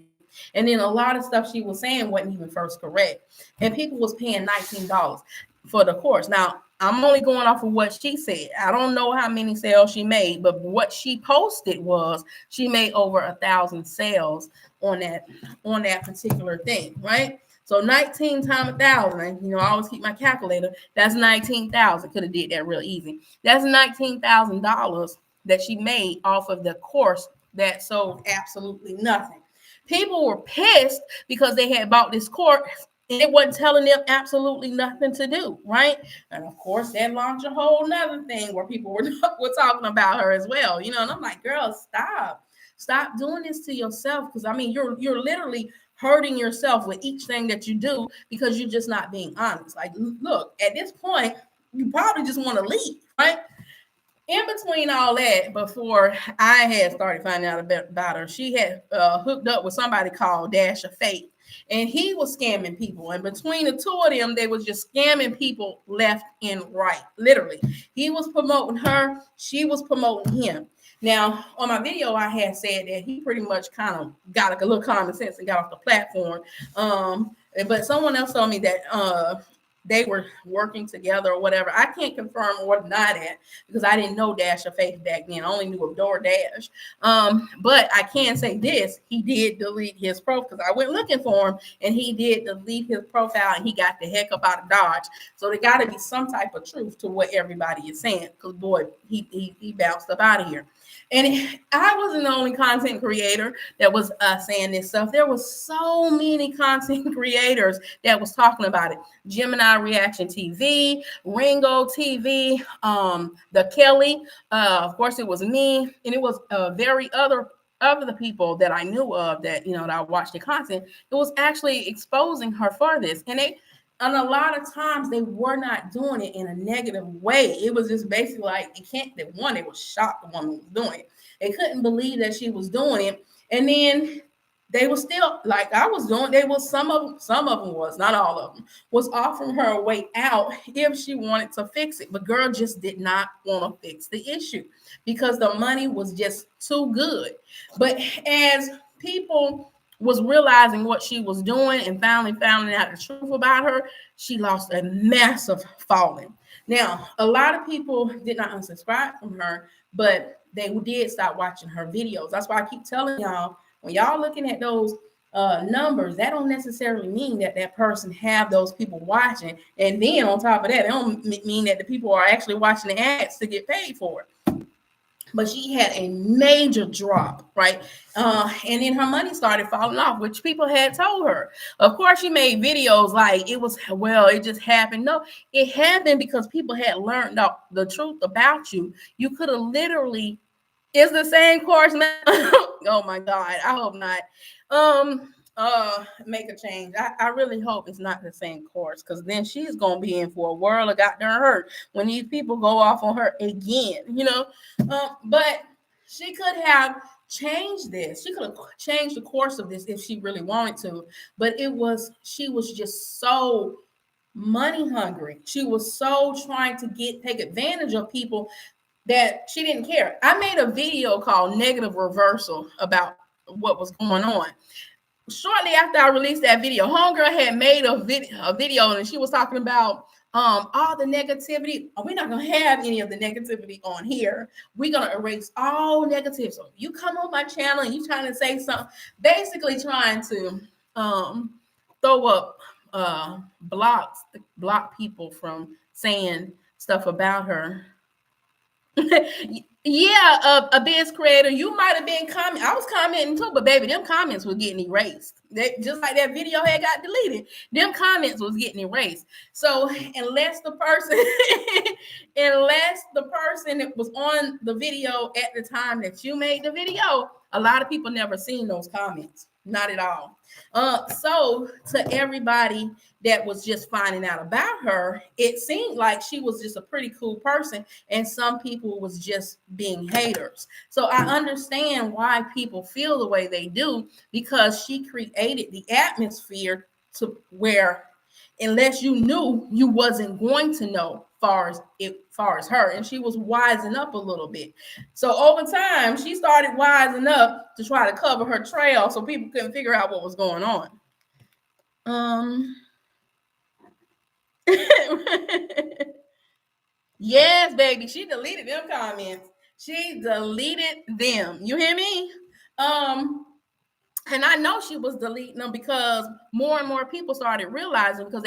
[SPEAKER 1] And then a lot of stuff she was saying wasn't even first correct. And people was paying $19 for the course. Now, I'm only going off of what she said. I don't know how many sales she made, but what she posted was she made over 1,000 sales on that particular thing, right? So 19 times 1,000, you know, I always keep my calculator. That's 19,000. Could have did that real easy. That's $19,000 that she made off of the course that sold absolutely nothing. People were pissed because they had bought this course and it wasn't telling them absolutely nothing to do, right? And of course, that launched a whole nother thing where people were talking about her as well, you know. And I'm like, girl, stop doing this to yourself, because I mean, you're literally hurting yourself with each thing that you do because you're just not being honest. Like, look, at this point, you probably just want to leave, right? In between all that, before I had started finding out about her, she had hooked up with somebody called Dash of Fate, and he was scamming people. And between the two of them, they was just scamming people left and right. Literally, he was promoting her, she was promoting him. Now, on my video, I had said that he pretty much kind of got like a little common sense and got off the platform. But someone else told me that they were working together or whatever. I can't confirm or deny that because I didn't know Dash of Faith back then. I only knew of DoorDash. But I can say this: he did delete his profile, because I went looking for him, and he did delete his profile, and he got the heck up out of Dodge. So there got to be some type of truth to what everybody is saying, because boy, he bounced up out of here. And I wasn't the only content creator that was saying this stuff. There was so many content creators that was talking about it. Gemini Reaction TV, Ringo TV, the Kelly. Of course, it was me, and it was very other of the people that I knew of that, you know, that I watched the content. It was actually exposing her for this, and a lot of times they were not doing it in a negative way. It was just basically like, they was shocked the woman was doing it. They couldn't believe that she was doing it. And then they were still, like I was doing, they was some of them was, not all of them, was offering her a way out if she wanted to fix it. But girl just did not want to fix the issue because the money was just too good. But as people was realizing what she was doing and finally finding out the truth about her, she lost a massive following. Now, a lot of people did not unsubscribe from her, but they did stop watching her videos. That's why I keep telling y'all, when y'all looking at those numbers, that don't necessarily mean that that person have those people watching. And then on top of that, it don't mean that the people are actually watching the ads to get paid for it. But she had a major drop, right? And then her money started falling off, which people had told her. Of course, she made videos like it just happened. No, it happened because people had learned the truth about you. You could have literally, it's the same course now. Oh my God, I hope not. Make a change. I really hope it's not the same course, because then she's gonna be in for a world of goddamn hurt when these people go off on her again, you know. But she could have changed this. She could have changed the course of this if she really wanted to. But she was just so money hungry. She was so trying to take advantage of people that she didn't care. I made a video called Negative Reversal about what was going on. Shortly after I released that video, homegirl had made a video, and she was talking about all the negativity. We're not gonna have any of the negativity on here. We're gonna erase all negative. So you come on my channel and you trying to say something, basically trying to throw up block people from saying stuff about her. Yeah, a biz creator. You might have been commenting. I was commenting too, but baby, them comments were getting erased. Just like that video had got deleted, them comments was getting erased. So unless the person that was on the video at the time that you made the video, a lot of people never seen those comments. Not at all. So to everybody that was just finding out about her, it seemed like she was just a pretty cool person, and some people was just being haters. So I understand why people feel the way they do, because she created the atmosphere to where, unless you knew, you wasn't going to know far as her, and she was wising up a little bit. So over time, she started wising up to try to cover her trail so people couldn't figure out what was going on. Yes, baby, she deleted them comments. She deleted them. You hear me? And I know she was deleting them because more and more people started realizing, because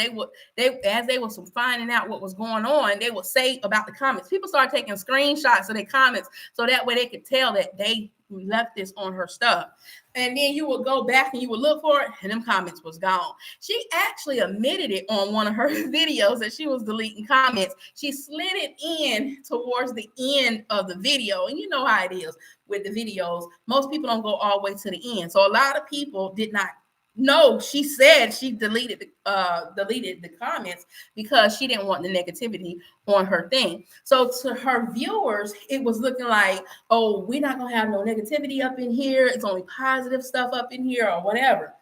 [SPEAKER 1] as they were finding out what was going on, they would say about the comments. People started taking screenshots of their comments so that way they could tell that they left this on her stuff. And then you would go back and you would look for it, and them comments was gone. She actually admitted it on one of her videos that she was deleting comments. She slid it in towards the end of the video. And you know how it is with the videos. Most people don't go all the way to the end. So a lot of people did not know. She said she deleted the comments because she didn't want the negativity on her thing. So to her viewers, it was looking like, oh, we're not gonna have no negativity up in here. It's only positive stuff up in here or whatever.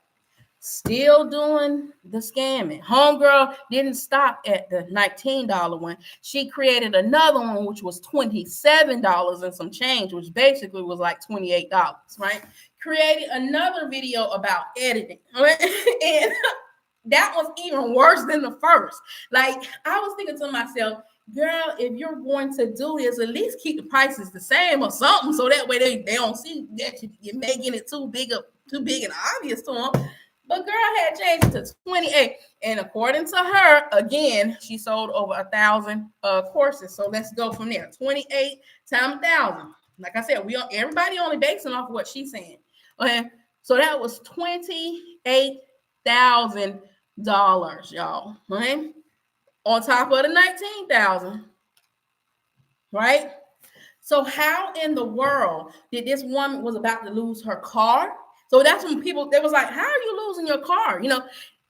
[SPEAKER 1] Still doing the scamming. Homegirl didn't stop at the $19 one. She created another one, which was $27 and some change, which basically was like $28, right? Created another video about editing, right? And that was even worse than the first. Like, I was thinking to myself, girl, if you're going to do this, at least keep the prices the same or something, so that way they don't see that you're making it too big and obvious to them. But girl had changed it to 28, and according to her, again, she sold over 1,000 courses. So let's go from there. 28 times 1,000. Like I said, everybody only basing off of what she's saying. Okay, so that was $28,000, y'all. Okay, on top of the 19,000, right? So how in the world did this woman was about to lose her car? So that's when they was like, how are you losing your car? You know,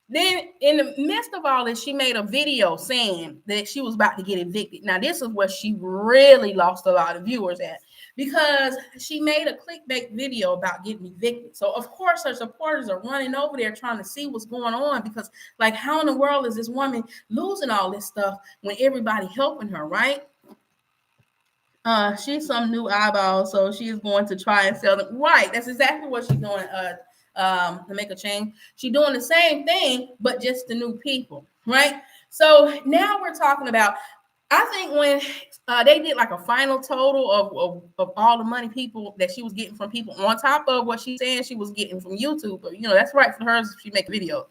[SPEAKER 1] then in the midst of all this, she made a video saying that she was about to get evicted. Now, this is where she really lost a lot of viewers at, because she made a clickbait video about getting evicted. So of course her supporters are running over there trying to see what's going on, because like, how in the world is this woman losing all this stuff when everybody helping her, right? She's some new eyeball, so she's going to try and sell them. Right, that's exactly what she's doing. To make a change, she's doing the same thing, but just the new people, right? So now we're talking about. I think when they did like a final total of all the money people that she was getting from people, on top of what she's saying she was getting from YouTube, but you know that's right for her if she make a video.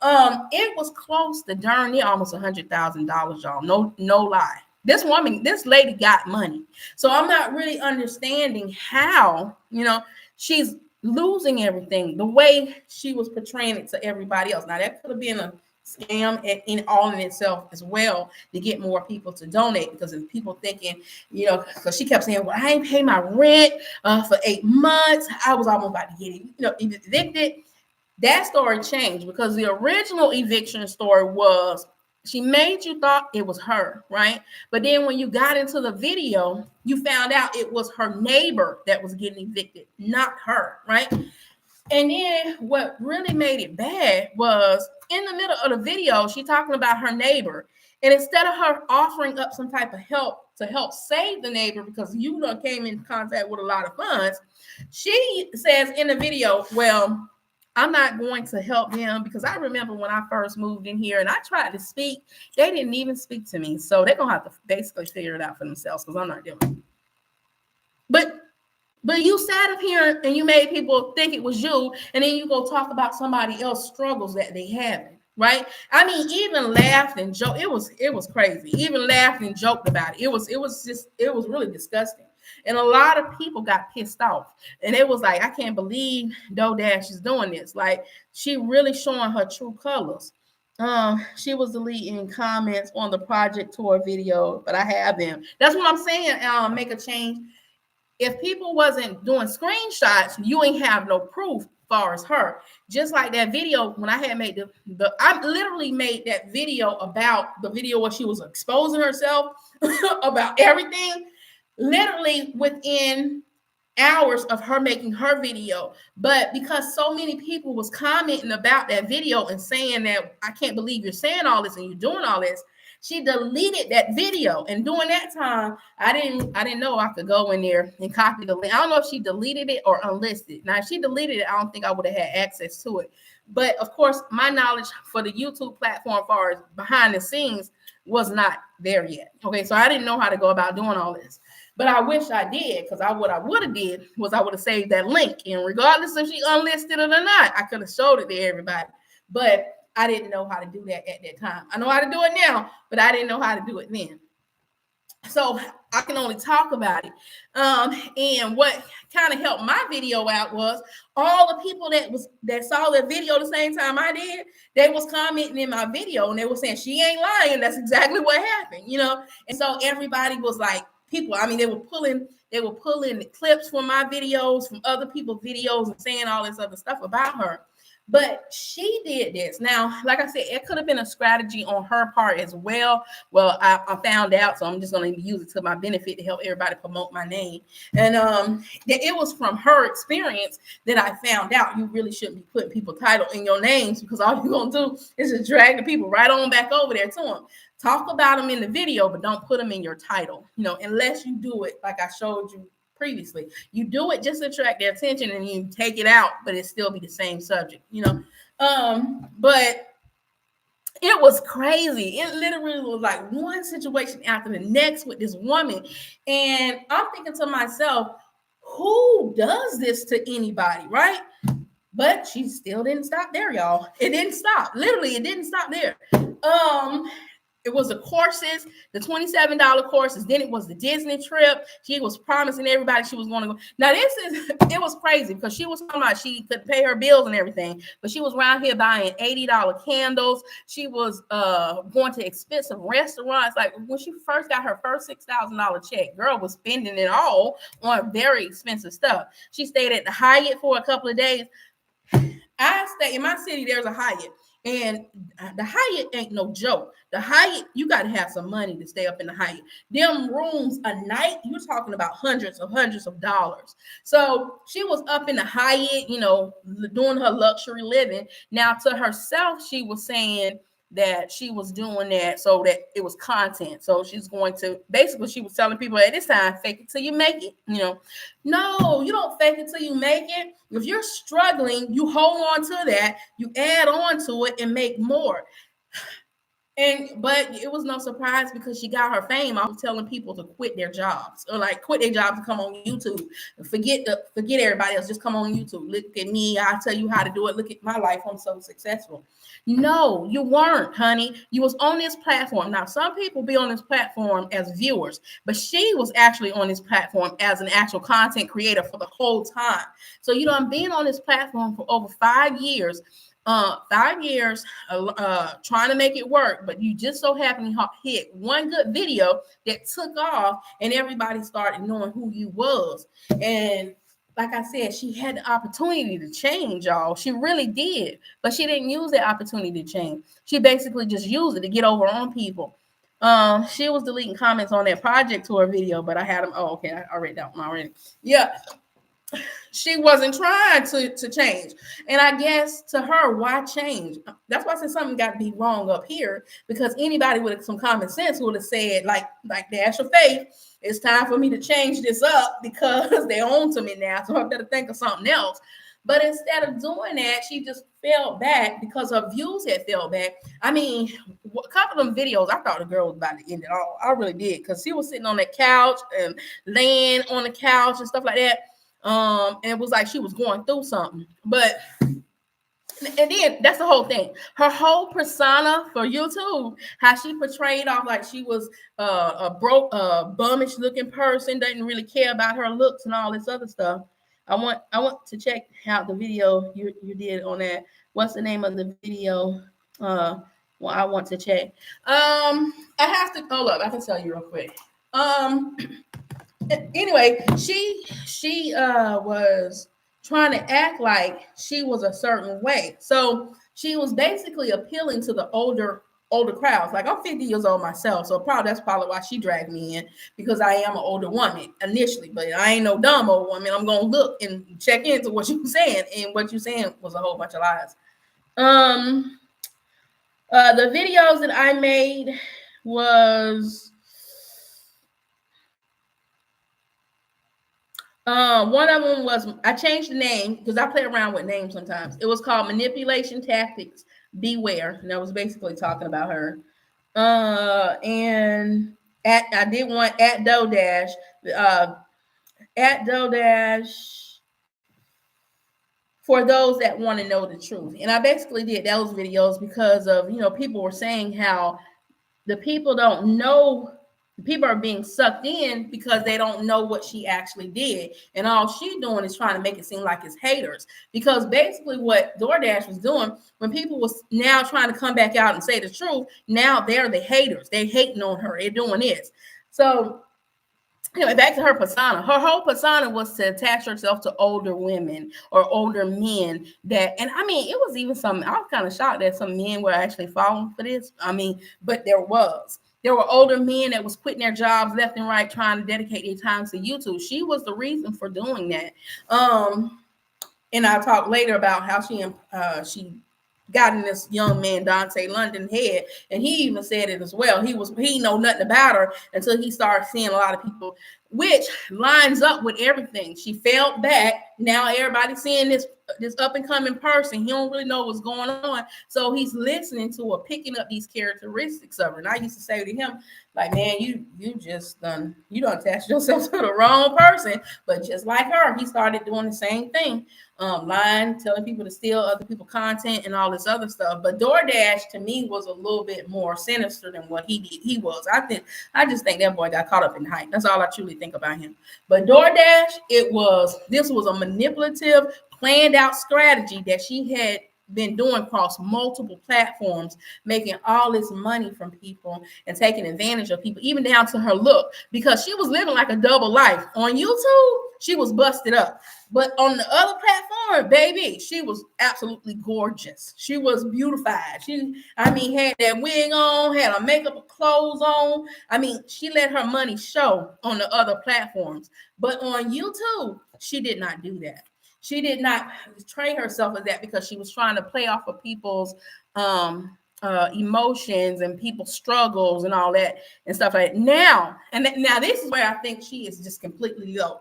[SPEAKER 1] It was close to darn near almost $100,000, y'all. No lie. This lady got money. So I'm not really understanding how, you know, she's losing everything the way she was portraying it to everybody else. Now, that could have been a scam in itself as well, to get more people to donate, because of people thinking, you know, because she kept saying, well, I ain't pay my rent for 8 months. I was almost about to get, evicted. That story changed, because the original eviction story was, she made you thought it was her, right? But then when you got into the video, you found out it was her neighbor that was getting evicted, not her, right? And then what really made it bad was, in the middle of the video, she talking about her neighbor. And instead of her offering up some type of help to help save the neighbor because you done came in contact with a lot of funds, she says in the video, well, I'm not going to help them because I remember when I first moved in here and I tried to speak, they didn't even speak to me. So they're going to have to basically figure it out for themselves because I'm not doing it. But you sat up here and you made people think it was you, and then you go talk about somebody else's struggles that they having, right? I mean, even laughed and joked. It was crazy. Even laughed and joked about it. It was really disgusting. And a lot of people got pissed off. And it was like, I can't believe DoDash is doing this. Like, she really showing her true colors. She was deleting comments on the project tour video, but I have them. That's what I'm saying. Make a change. If people wasn't doing screenshots, you ain't have no proof far as her. Just like that video when I had made I literally made that video about the video where she was exposing herself about everything, literally within hours of her making her video. But because so many people was commenting about that video and saying that I can't believe you're saying all this and you're doing all this, she deleted that video. And during that time, I didn't know I could go in there and copy the link. I don't know if she deleted it or unlisted. Now, if she deleted it, I don't think I would have had access to it. But of course, my knowledge for the YouTube platform, as far as behind the scenes, was not there yet. Okay, so I didn't know how to go about doing all this. But I wish I did, because what I would have did was I would have saved that link. And regardless if she unlisted it or not, I could have showed it to everybody. But I didn't know how to do that at that time. I know how to do it now, but I didn't know how to do it then. So I can only talk about it. And what kind of helped my video out was all the people that saw the video the same time I did, they was commenting in my video and they were saying, she ain't lying. That's exactly what happened, you know? And so everybody was like, people, I mean, they were pulling clips from my videos, from other people's videos, and saying all this other stuff about her. But she did this. Now, like I said, it could have been a strategy on her part as well. Well, I found out, so I'm just going to use it to my benefit to help everybody promote my name. And it was from her experience that I found out you really shouldn't be putting people's title in your names, because all you're going to do is just drag the people right on back over there to them. Talk about them in the video, but don't put them in your title, you know, unless you do it like I showed you previously. You do it just to attract their attention and you take it out, but it still be the same subject, you know. But it was crazy. It literally was like one situation after the next with this woman. And I'm thinking to myself, who does this to anybody, right? But she still didn't stop there, y'all. It didn't stop. Literally, it didn't stop there. It was the courses, the $27 courses. Then it was the Disney trip. She was promising everybody she was going to go. Now, it was crazy because she was talking about she could pay her bills and everything, but she was around here buying $80 candles. She was going to expensive restaurants. Like when she first got her first $6,000 check, girl was spending it all on very expensive stuff. She stayed at the Hyatt for a couple of days. I stay in my city, there's a Hyatt. And the Hyatt ain't no joke. The Hyatt, you got to have some money to stay up in the Hyatt. Them rooms a night, you're talking about hundreds of dollars. So she was up in the Hyatt, you know, doing her luxury living. Now to herself, she was saying that she was doing that so that it was content. So she's going to, basically she was telling people at this time, fake it till you make it. You know, no, you don't fake it till you make it. If you're struggling, you hold on to that, you add on to it and make more. But it was no surprise because she got her fame. I was telling people to quit their jobs, or like quit their jobs to come on YouTube. Forget everybody else. Just come on YouTube. Look at me. I'll tell you how to do it. Look at my life. I'm so successful. No, you weren't, honey. You was on this platform. Now, some people be on this platform as viewers, but she was actually on this platform as an actual content creator for the whole time. So, you know, I'm being on this platform for over 5 years. 5 years trying to make it work, but you just so happen to hit one good video that took off and everybody started knowing who you was. And like I said, she had the opportunity to change, y'all. She really did, but she didn't use that opportunity to change. She basically just used it to get over on people. She was deleting comments on that project tour video, but I had them. Oh, okay, I read that one already. Yeah. she wasn't trying to change. And I guess to her, why change? That's why I said something got to be wrong up here, because anybody with some common sense would have said, like Dash of Faith, it's time for me to change this up because they own to me now. So I better think of something else. But instead of doing that, she just fell back because her views had fell back. I mean, a couple of them videos, I thought the girl was about to end it all. I really did, because she was sitting on that couch and laying on the couch and stuff like that. And it was like she was going through something. But and then that's the whole thing. Her whole persona for YouTube, how she portrayed off like she was a broke, bummish looking person, didn't really care about her looks and all this other stuff. I want to check out the video you did on that. What's the name of the video? Well, I want to check. I have to hold up. I can tell you real quick. Anyway, she was trying to act like she was a certain way. So she was basically appealing to the older crowds. Like, I'm 50 years old myself, so that's probably why she dragged me in, because I am an older woman initially, but I ain't no dumb old woman. I'm gonna look and check into what you saying, and what you saying was a whole bunch of lies. The videos that I made was one of them was, I changed the name because I play around with names sometimes. It was called Manipulation Tactics Beware, and I was basically talking about her. And I did one at Dodash, for those that want to know the truth. And I basically did those videos because of, people were saying how the people don't know. People are being sucked in because they don't know what she actually did. And all she's doing is trying to make it seem like it's haters. Because basically what DoorDash was doing, when people was now trying to come back out and say the truth, now they're the haters. They hating on her. They're doing this. So anyway, back to her persona. Her whole persona was to attach herself to older women or older men that, and I mean, it was even some, I was kind of shocked that some men were actually falling for this. I mean, but there were older men that was quitting their jobs left and right, trying to dedicate their time to YouTube. She was the reason for doing that. And I'll talk later about how she got in this young man Dante London head, and he even said it as well. He know nothing about her until he started seeing a lot of people, which lines up with everything. She fell back. Now everybody's seeing this up and coming person. He don't really know what's going on, so he's listening to her, picking up these characteristics of her. And I used to say to him, like, man, you don't attach yourself to the wrong person. But just like her, he started doing the same thing. Lying, telling people to steal other people's content and all this other stuff. But DoorDash to me was a little bit more sinister than what he was. I just think that boy got caught up in hype. That's all I truly think about him. But DoorDash, this was a manipulative, planned out strategy that she had been doing across multiple platforms, making all this money from people and taking advantage of people, even down to her look, because she was living like a double life. On YouTube, she was busted up. But on the other platform, baby, she was absolutely gorgeous. She was beautified. Had that wig on, had her makeup, clothes on. I mean, she let her money show on the other platforms. But on YouTube, she did not do that. She did not train herself as that because she was trying to play off of people's emotions and people's struggles and all that and stuff like that. Now this is where I think she is just completely low.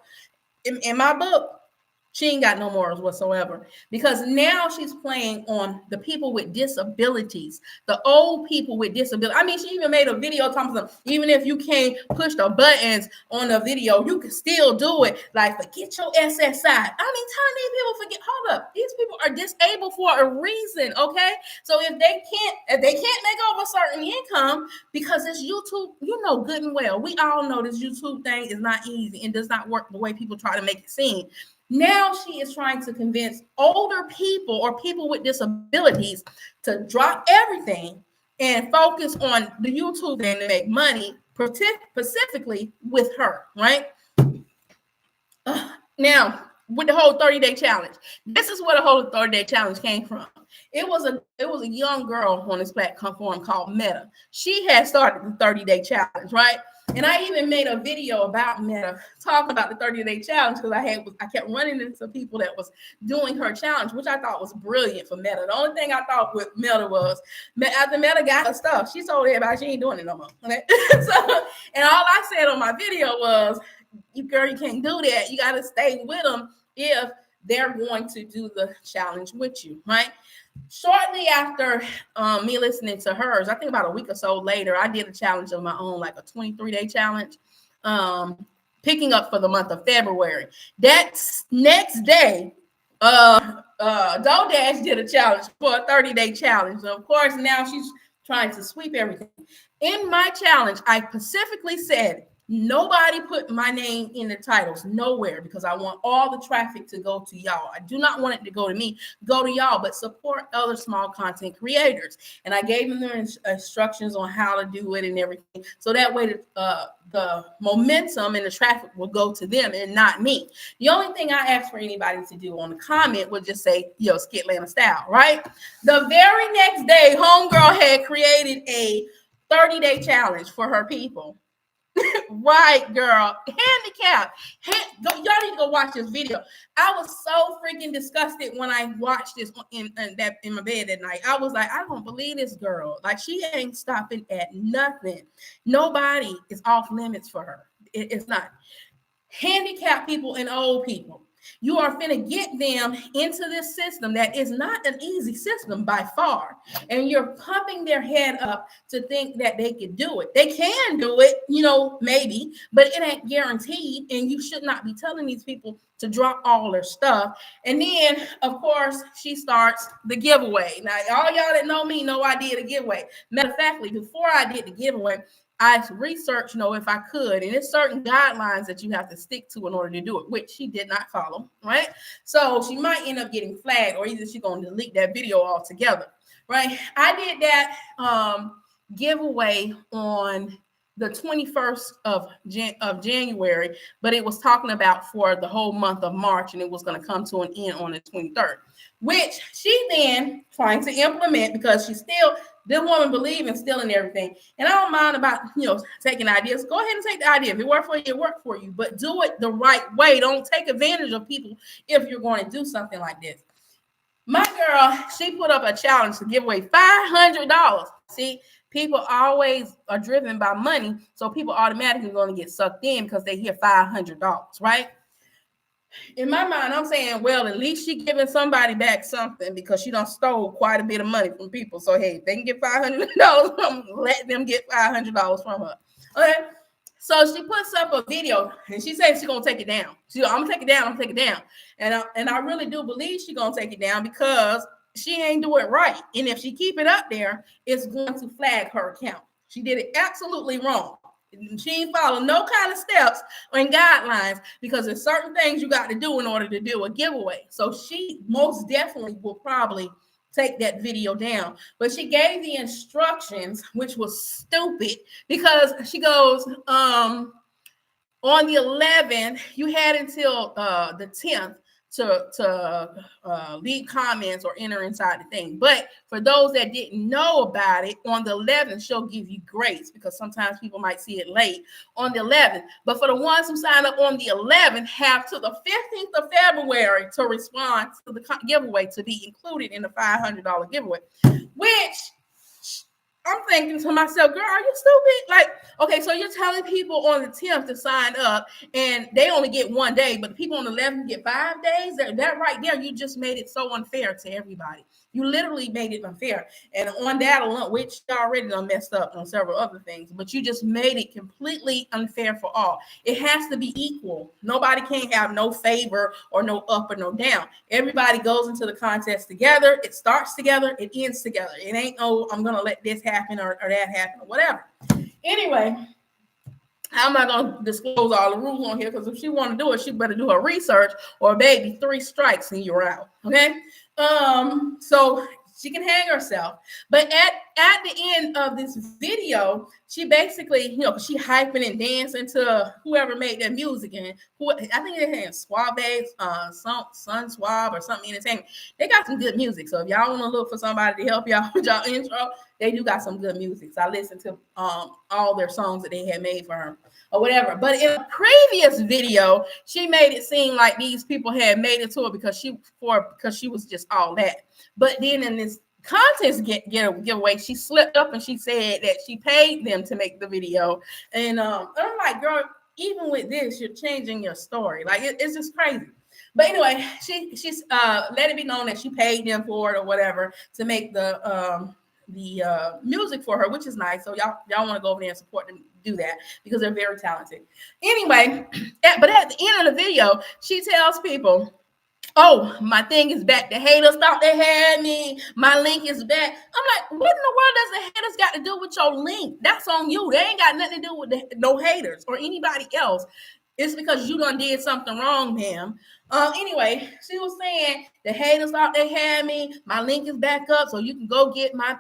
[SPEAKER 1] In my book, she ain't got no morals whatsoever, because now she's playing on the people with disabilities, the old people with disabilities. I mean, she even made a video talking about, even if you can't push the buttons on the video, you can still do it. Like, forget your SSI. I mean, telling these people, hold up, these people are disabled for a reason, okay? So if they can't make over a certain income, because it's YouTube, you know good and well, we all know this YouTube thing is not easy and does not work the way people try to make it seem. Now she is trying to convince older people or people with disabilities to drop everything and focus on the YouTube and to make money, specifically with her, right? Now, with the whole 30-day challenge, this is where the whole 30-day challenge came from. It was a young girl on this platform called Meta. She had started the 30-day challenge, right? And I even made a video about Meta talking about the 30-day challenge because I kept running into people that was doing her challenge, which I thought was brilliant for Meta. The only thing I thought with Meta was after Meta got her stuff, she told everybody she ain't doing it no more. Okay? So, and all I said on my video was, you can't do that. You got to stay with them if they're going to do the challenge with you, right? Shortly after me listening to hers, I think about a week or so later, I did a challenge of my own, like a 23-day challenge, picking up for the month of February. That next day, DoorDash did a challenge for a 30-day challenge. So of course, now she's trying to sweep everything. In my challenge, I specifically said, nobody put my name in the titles, nowhere, because I want all the traffic to go to y'all. I do not want it to go to me, go to y'all, but support other small content creators. And I gave them their instructions on how to do it and everything. So that way the momentum and the traffic will go to them and not me. The only thing I asked for anybody to do on the comment was just say, yo, Skitlanta style, right? The very next day, homegirl had created a 30-day challenge for her people. Right, girl. Handicap. Y'all need to go watch this video. I was so freaking disgusted when I watched this in my bed at night. I was like, I don't believe this girl. Like, she ain't stopping at nothing. Nobody is off limits for her. It's not. Handicap people and old people. You are finna get them into this system that is not an easy system by far. And you're pumping their head up to think that they can do it. They can do it, maybe, but it ain't guaranteed. And you should not be telling these people to drop all their stuff. And then, of course, she starts the giveaway. Now, all y'all that know me know I did a giveaway. Matter of factly, before I did the giveaway, I researched, if I could, and there's certain guidelines that you have to stick to in order to do it, which she did not follow, right? So she might end up getting flagged, or either she's going to delete that video altogether, right? I did that giveaway on the 21st of January, but it was talking about for the whole month of March, and it was going to come to an end on the 23rd, which she then trying to implement because she's still, this woman believe in stealing everything. And I don't mind about, taking ideas. Go ahead and take the idea. If it worked for you, it worked for you. But do it the right way. Don't take advantage of people if you're going to do something like this. My girl, she put up a challenge to give away $500. See, people always are driven by money. So people automatically going to get sucked in because they hear $500, right? In my mind, I'm saying, well, at least she giving somebody back something because she done stole quite a bit of money from people. So, hey, if they can get $500 from her, let them get $500 from her. Okay. So she puts up a video and she says she's going to take it down. I'm going to take it down. I'm going to take it down. And I really do believe she's going to take it down because she ain't do it right. And if she keep it up there, it's going to flag her account. She did it absolutely wrong. She ain't follow no kind of steps and guidelines because there's certain things you got to do in order to do a giveaway. So she most definitely will probably take that video down. But she gave the instructions, which was stupid because she goes, on the 11th, you had until the 10th to leave comments or enter inside the thing. But for those that didn't know about it, on the 11th, she'll give you grace because sometimes people might see it late on the 11th. But for the ones who sign up on the 11th, have to the 15th of February to respond to the giveaway to be included in the $500 giveaway, which I'm thinking to myself, girl, are you stupid? Like, okay, so you're telling people on the 10th to sign up and they only get 1 day, but the people on the 11th get 5 days? That right there, you just made it so unfair to everybody. You literally made it unfair. And on that alone, which already done messed up on several other things, but you just made it completely unfair for all. It has to be equal. Nobody can't have no favor or no up or no down. Everybody goes into the contest together. It starts together. It ends together. It ain't, oh, I'm going to let this happen or that happen or whatever. Anyway, I'm not going to disclose all the rules on here because if she want to do it, she better do her research or baby, 3 strikes and you're out. Okay. So she can hang herself. But at the end of this video, she basically, she hyping and dancing to whoever made that music, and who I think they had Suave, Sun Suave or something entertainment. They got some good music. So if y'all want to look for somebody to help y'all with y'all intro, they do got some good music. So I listened to all their songs that they had made for her or whatever. But in a previous video, she made it seem like these people had made it to her because she was just all that. But then in this contest giveaway, she slipped up and she said that she paid them to make the video. And I'm like, girl, even with this, you're changing your story. Like it's just crazy. But anyway, she's let it be known that she paid them for it or whatever to make the music for her, which is nice. So y'all want to go over there and support them, do that, because they're very talented. Anyway, but at the end of the video, she tells people, oh, my thing is back. The haters thought they had me. My link is back. I'm like, what in the world does the haters got to do with your link? That's on you. They ain't got nothing to do with no haters or anybody else. It's because you done did something wrong, ma'am. Anyway, she was saying the haters thought they had me. My link is back up, so you can go get my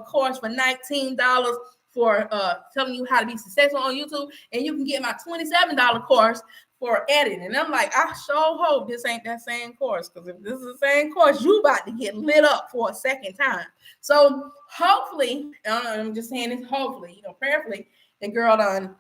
[SPEAKER 1] course for $19 for telling you how to be successful on YouTube, and you can get my $27 course for editing. And I'm like, I sure hope this ain't that same course, because if this is the same course, you about to get lit up for a second time. So hopefully, I'm just saying this, hopefully, prayerfully, the girl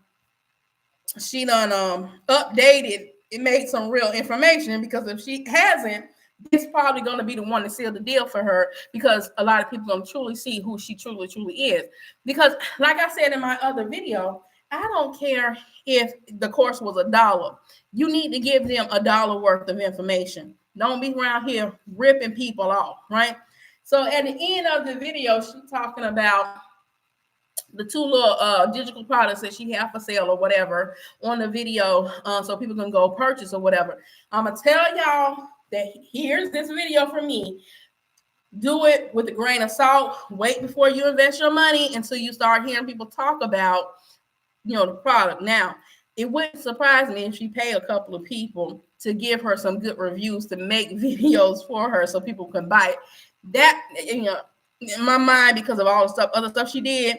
[SPEAKER 1] she updated, it made some real information, because if she hasn't, it's probably going to be the one to seal the deal for her, because a lot of people going to truly see who she truly is. Because like I said in my other video, I don't care if the course was $1. You need to give them $1 worth of information. Don't be around here ripping people off, right? So at the end of the video, she's talking about the two little digital products that she had for sale or whatever on the video, so people can go purchase or whatever. I'm gonna tell y'all that here's this video from me. Do it with a grain of salt. Wait before you invest your money until you start hearing people talk about the product. Now, it wouldn't surprise me if she paid a couple of people to give her some good reviews to make videos for her so people can buy it. That, in my mind, because of all the other stuff she did,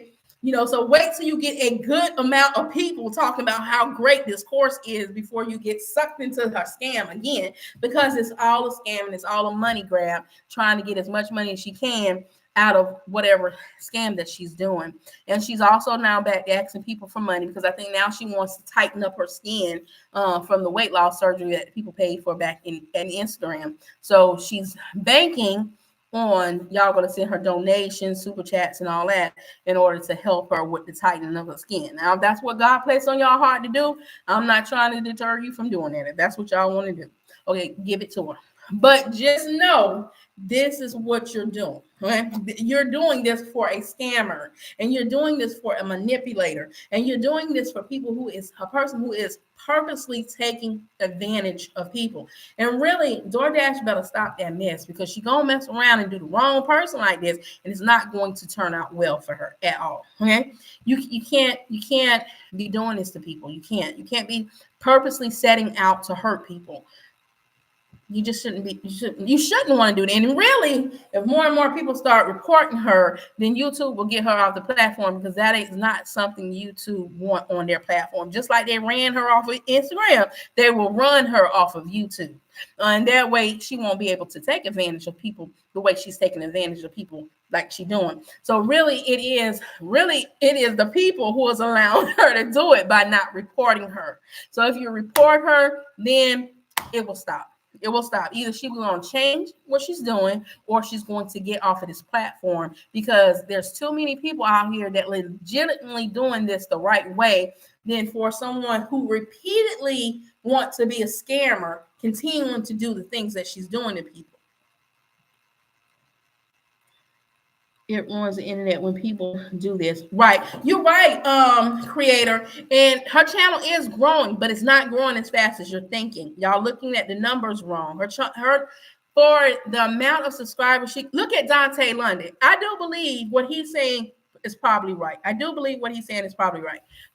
[SPEAKER 1] so wait till you get a good amount of people talking about how great this course is before you get sucked into her scam again, because it's all a scam and it's all a money grab, trying to get as much money as she can out of whatever scam that she's doing. And she's also now back asking people for money, because I think now she wants to tighten up her skin from the weight loss surgery that people paid for back in Instagram. So she's banking on y'all going to send her donations, super chats, and all that in order to help her with the tightening of her skin. Now, if that's what God placed on y'all heart to do, I'm not trying to deter you from doing that. If that's what y'all want to do, okay, give it to her. But just know this is what you're doing. Okay? You're doing this for a scammer, and you're doing this for a manipulator, and you're doing this for people a person who is purposely taking advantage of people. And really, DoorDash better stop that mess, because she's gonna mess around and do the wrong person like this, and it's not going to turn out well for her at all. Okay, you can't be doing this to people. You can't be purposely setting out to hurt people. You just shouldn't be. You shouldn't want to do that. And really, if more and more people start reporting her, then YouTube will get her off the platform, because that is not something YouTube want on their platform. Just like they ran her off of Instagram, they will run her off of YouTube. And that way, she won't be able to take advantage of people the way she's taking advantage of people like she's doing. So really, it is the people who is allowing her to do it by not reporting her. So if you report her, then it will stop. It will stop. Either she's going to change what she's doing, or she's going to get off of this platform, because there's too many people out here that legitimately doing this the right way than for someone who repeatedly wants to be a scammer continuing to do the things that she's doing to people. It ruins the internet when people do this. Right. You're right, creator. And her channel is growing, but it's not growing as fast as you're thinking. Y'all looking at the numbers wrong. Her for the amount of subscribers, look at Dante London. I do believe what he's saying is probably right.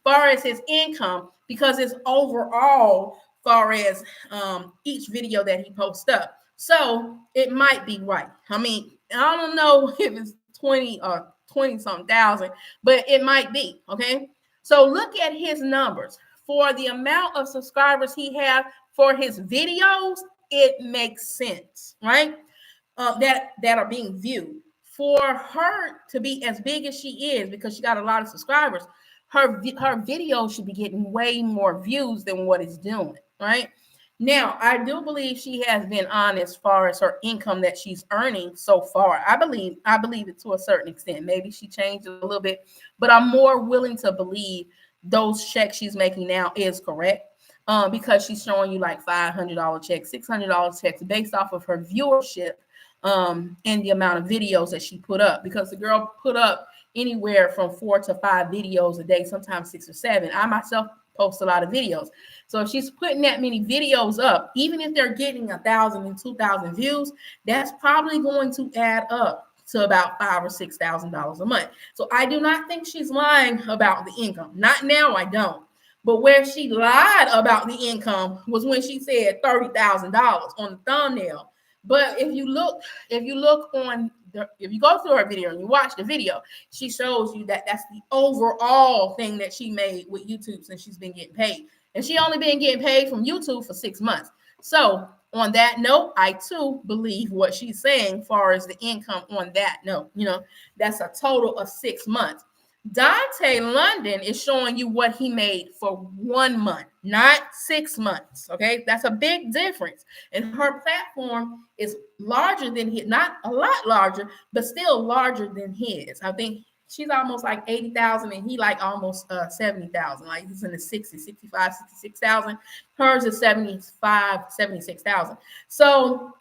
[SPEAKER 1] Far as his income, because it's overall far as each video that he posts up. So it might be right. I mean, I don't know if it's 20 or 20-something thousand, but it might be, okay? So look at his numbers. For the amount of subscribers he has for his videos, it makes sense, right? That are being viewed. For her to be as big as she is, because she got a lot of subscribers, her video should be getting way more views than what it's doing, right? Now, I do believe she has been honest as far as her income that she's earning so far. I believe it to a certain extent. Maybe she changed it a little bit, but I'm more willing to believe those checks she's making now is correct. Because she's showing you like $500 checks, $600 checks based off of her viewership, and the amount of videos that she put up. Because the girl put up anywhere from 4 to 5 videos a day, sometimes 6 or 7. I myself post a lot of videos. So if she's putting that many videos up, even if they're getting 1,000 and 2,000 views, that's probably going to add up to about $5,000 or $6,000 a month. So I do not think she's lying about the income. Not now, I don't. But where she lied about the income was when she said $30,000 on the thumbnail. But if you go through her video and you watch the video, she shows you that that's the overall thing that she made with YouTube since she's been getting paid. And she only been getting paid from YouTube for 6 months. So on that note, I too believe what she's saying as far as the income on that note. That's a total of 6 months. Dante London is showing you what he made for 1 month, not 6 months. Okay, that's a big difference. And her platform is larger than his, not a lot larger, but still larger than his. I think she's almost like 80,000 and he like almost 70,000. Like he's in the 60, 65, 66,000. Hers is 75, 76,000. So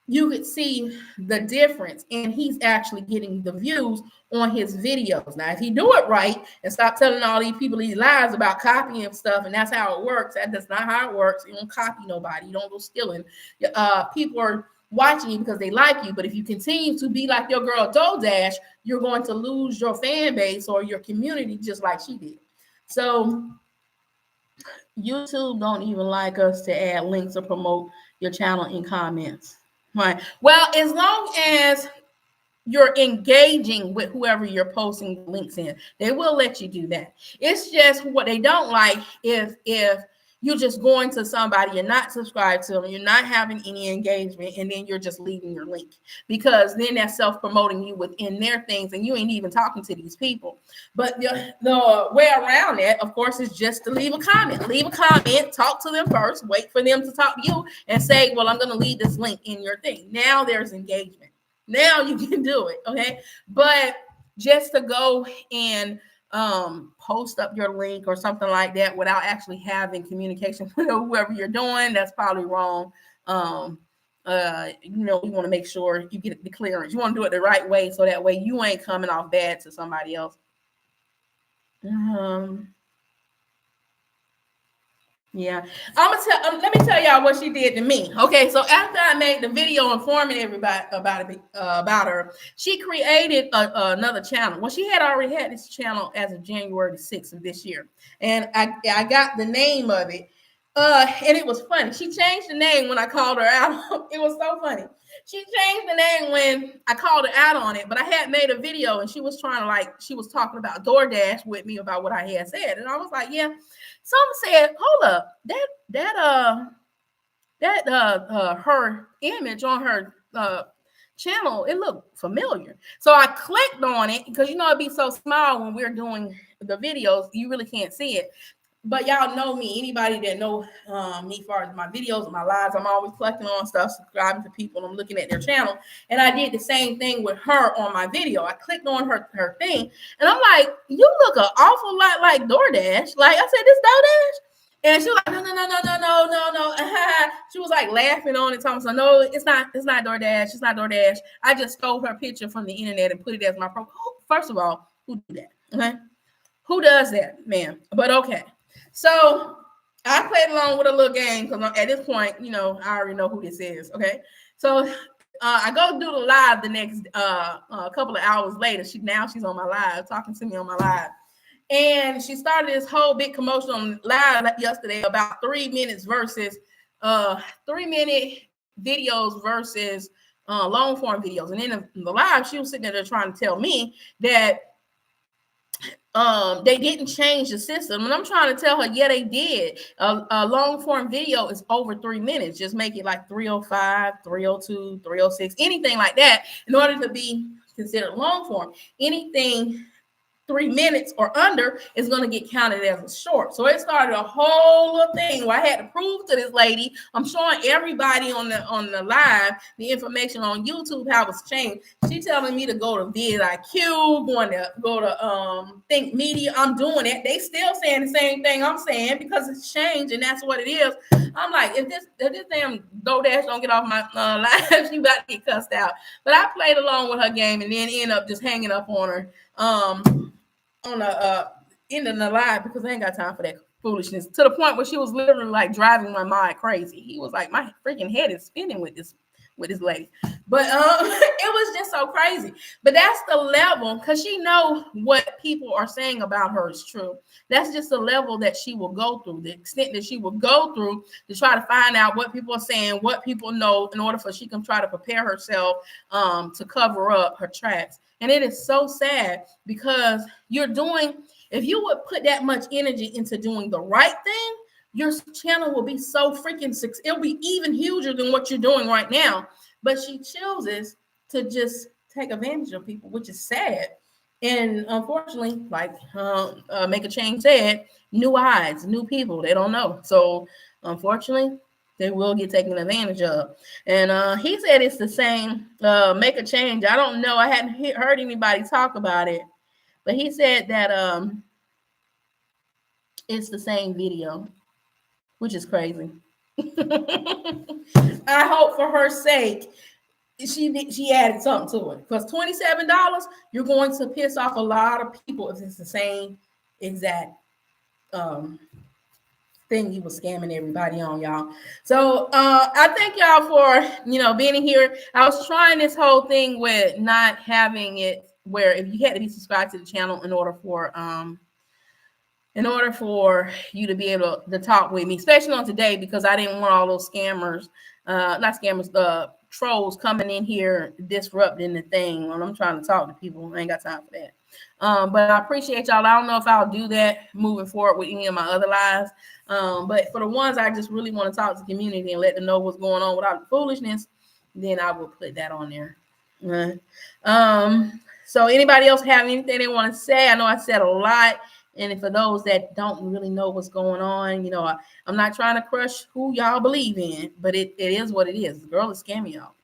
[SPEAKER 1] you could see the difference, and he's actually getting the views on his videos. Now, if he do it right and stop telling all these people these lies about copying stuff, and that's how it works, that's not how it works. You don't copy nobody. You don't go stealing. People are watching you because they like you, but if you continue to be like your girl DoDash, you're going to lose your fan base or your community just like she did. So YouTube don't even like us to add links or promote your channel in comments. Right. Well, as long as you're engaging with whoever you're posting links in, they will let you do that. It's just what they don't like if you're just going to somebody, you're not subscribed to them, you're not having any engagement, and then you're just leaving your link, because then that's self-promoting you within their things, and you ain't even talking to these people. But the way around that, of course, is just to leave a comment. Leave a comment, talk to them first, wait for them to talk to you, and say, well, I'm going to leave this link in your thing. Now there's engagement. Now you can do it, okay? But just to go and post up your link or something like that without actually having communication with whoever you're doing, that's probably wrong. You want to make sure you get the clearance. You want to do it the right way, so that way you ain't coming off bad to somebody else. Yeah, let me tell y'all what she did to me. Okay, so after I made the video informing everybody about her, she created another channel. Well, she had already had this channel as of January 6th of this year, and I got the name of it. And it was funny. She changed the name when I called her out. It was so funny. She changed the name when I called her out on it, but I had made a video and she was she was talking about DoorDash with me about what I had said. And I was like, yeah. Some said, hold up, her image on her channel, it looked familiar. So I clicked on it because it'd be so small when we're doing the videos, you really can't see it. But y'all know me. Anybody that know me as far as my videos and my lives, I'm always collecting on stuff, subscribing to people. I'm looking at their channel. And I did the same thing with her on my video. I clicked on her thing. And I'm like, you look an awful lot like DoorDash. Like I said, this DoorDash? And she was like, no. She was like laughing on it, talking, so no, it's not DoorDash. It's not DoorDash. I just stole her picture from the internet and put it as my profile. First of all, who do that? Okay. Who does that, man? But okay. So I played along with a little game because at this point, I already know who this is. Okay. So I go do the live the next couple of hours later. She's on my live, talking to me on my live. And she started this whole big commotion on live yesterday about 3 minutes versus 3 minute videos versus long form videos. And in the live, she was sitting there trying to tell me that they didn't change the system, and I'm trying to tell her, yeah, they did. A long form video is over 3 minutes. Just make it like 305, 302, 306, anything like that, in order to be considered long form. Anything 3 minutes or under is going to get counted as a short. So it started a whole thing where I had to prove to this lady. I'm showing everybody on the live the information on YouTube how it's changed. She telling me to go to vidIQ, go to Think Media. I'm doing it. They still saying the same thing I'm saying because it's changed, and that's what it is. I'm like, if this damn DoorDash don't get off my live, she about to get cussed out. But I played along with her game and then end up just hanging up on her. On the ending the live because I ain't got time for that foolishness, to the point where she was literally like driving my mind crazy. He was like, my freaking head is spinning with this lady. But it was just so crazy. But that's the level, because she know what people are saying about her is true. That's just the level that she will go through, the extent that she will go through to try to find out what people are saying, what people know, in order for she can try to prepare herself to cover up her tracks. And it is so sad, because if you would put that much energy into doing the right thing, your channel will be so freaking it'll be even huger than what you're doing right now. But she chooses to just take advantage of people, which is sad. And unfortunately, like Make a Change said, new eyes, new people, they don't know. So unfortunately, they will get taken advantage of. And he said it's the same. Make a Change. I don't know. I hadn't heard anybody talk about it, but he said that it's the same video, which is crazy. I hope for her sake she added something to it, because $27, you're going to piss off a lot of people if it's the same exact thing you was scamming everybody on, y'all. So I thank y'all for being here. I was trying this whole thing with not having it where if you had to be subscribed to the channel in order for you to be able to talk with me, especially on today, because I didn't want all those scammers, not scammers, trolls coming in here disrupting the thing when I'm trying to talk to people. I ain't got time for that. But I appreciate y'all. I don't know if I'll do that moving forward with any of my other lives. But for the ones I just really want to talk to the community and let them know what's going on without the foolishness, then I will put that on there. So anybody else have anything they want to say? I know I said a lot. And for those that don't really know what's going on, I'm not trying to crush who y'all believe in, but it is what it is. The girl is scamming y'all.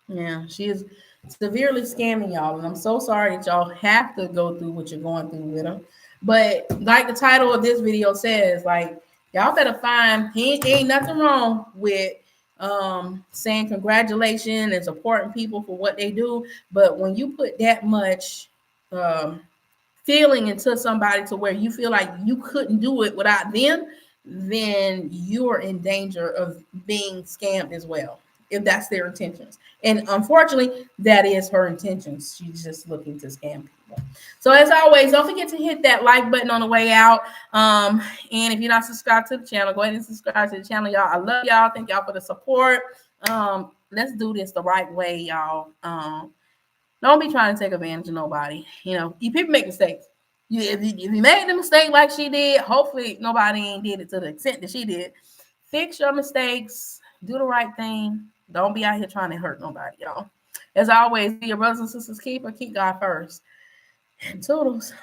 [SPEAKER 1] Yeah, she is severely scamming y'all. And I'm so sorry that y'all have to go through what you're going through with her. But like the title of this video says, like, y'all better find, ain't nothing wrong with saying congratulations and supporting people for what they do. But when you put that much feeling into somebody to where you feel like you couldn't do it without them, then you're in danger of being scammed as well, if that's their intentions. And unfortunately, that is her intentions. She's just looking to scam people. So as always, don't forget to hit that like button on the way out. And if you're not subscribed to the channel, go ahead and subscribe to the channel, y'all. I love y'all. Thank y'all for the support. Let's do this the right way, y'all. Don't be trying to take advantage of nobody. You people make mistakes. If you made the mistake like she did, hopefully nobody ain't did it to the extent that she did. Fix your mistakes. Do the right thing. Don't be out here trying to hurt nobody, y'all. As always, be your brothers and sisters keeper. Keep God first. And toodles.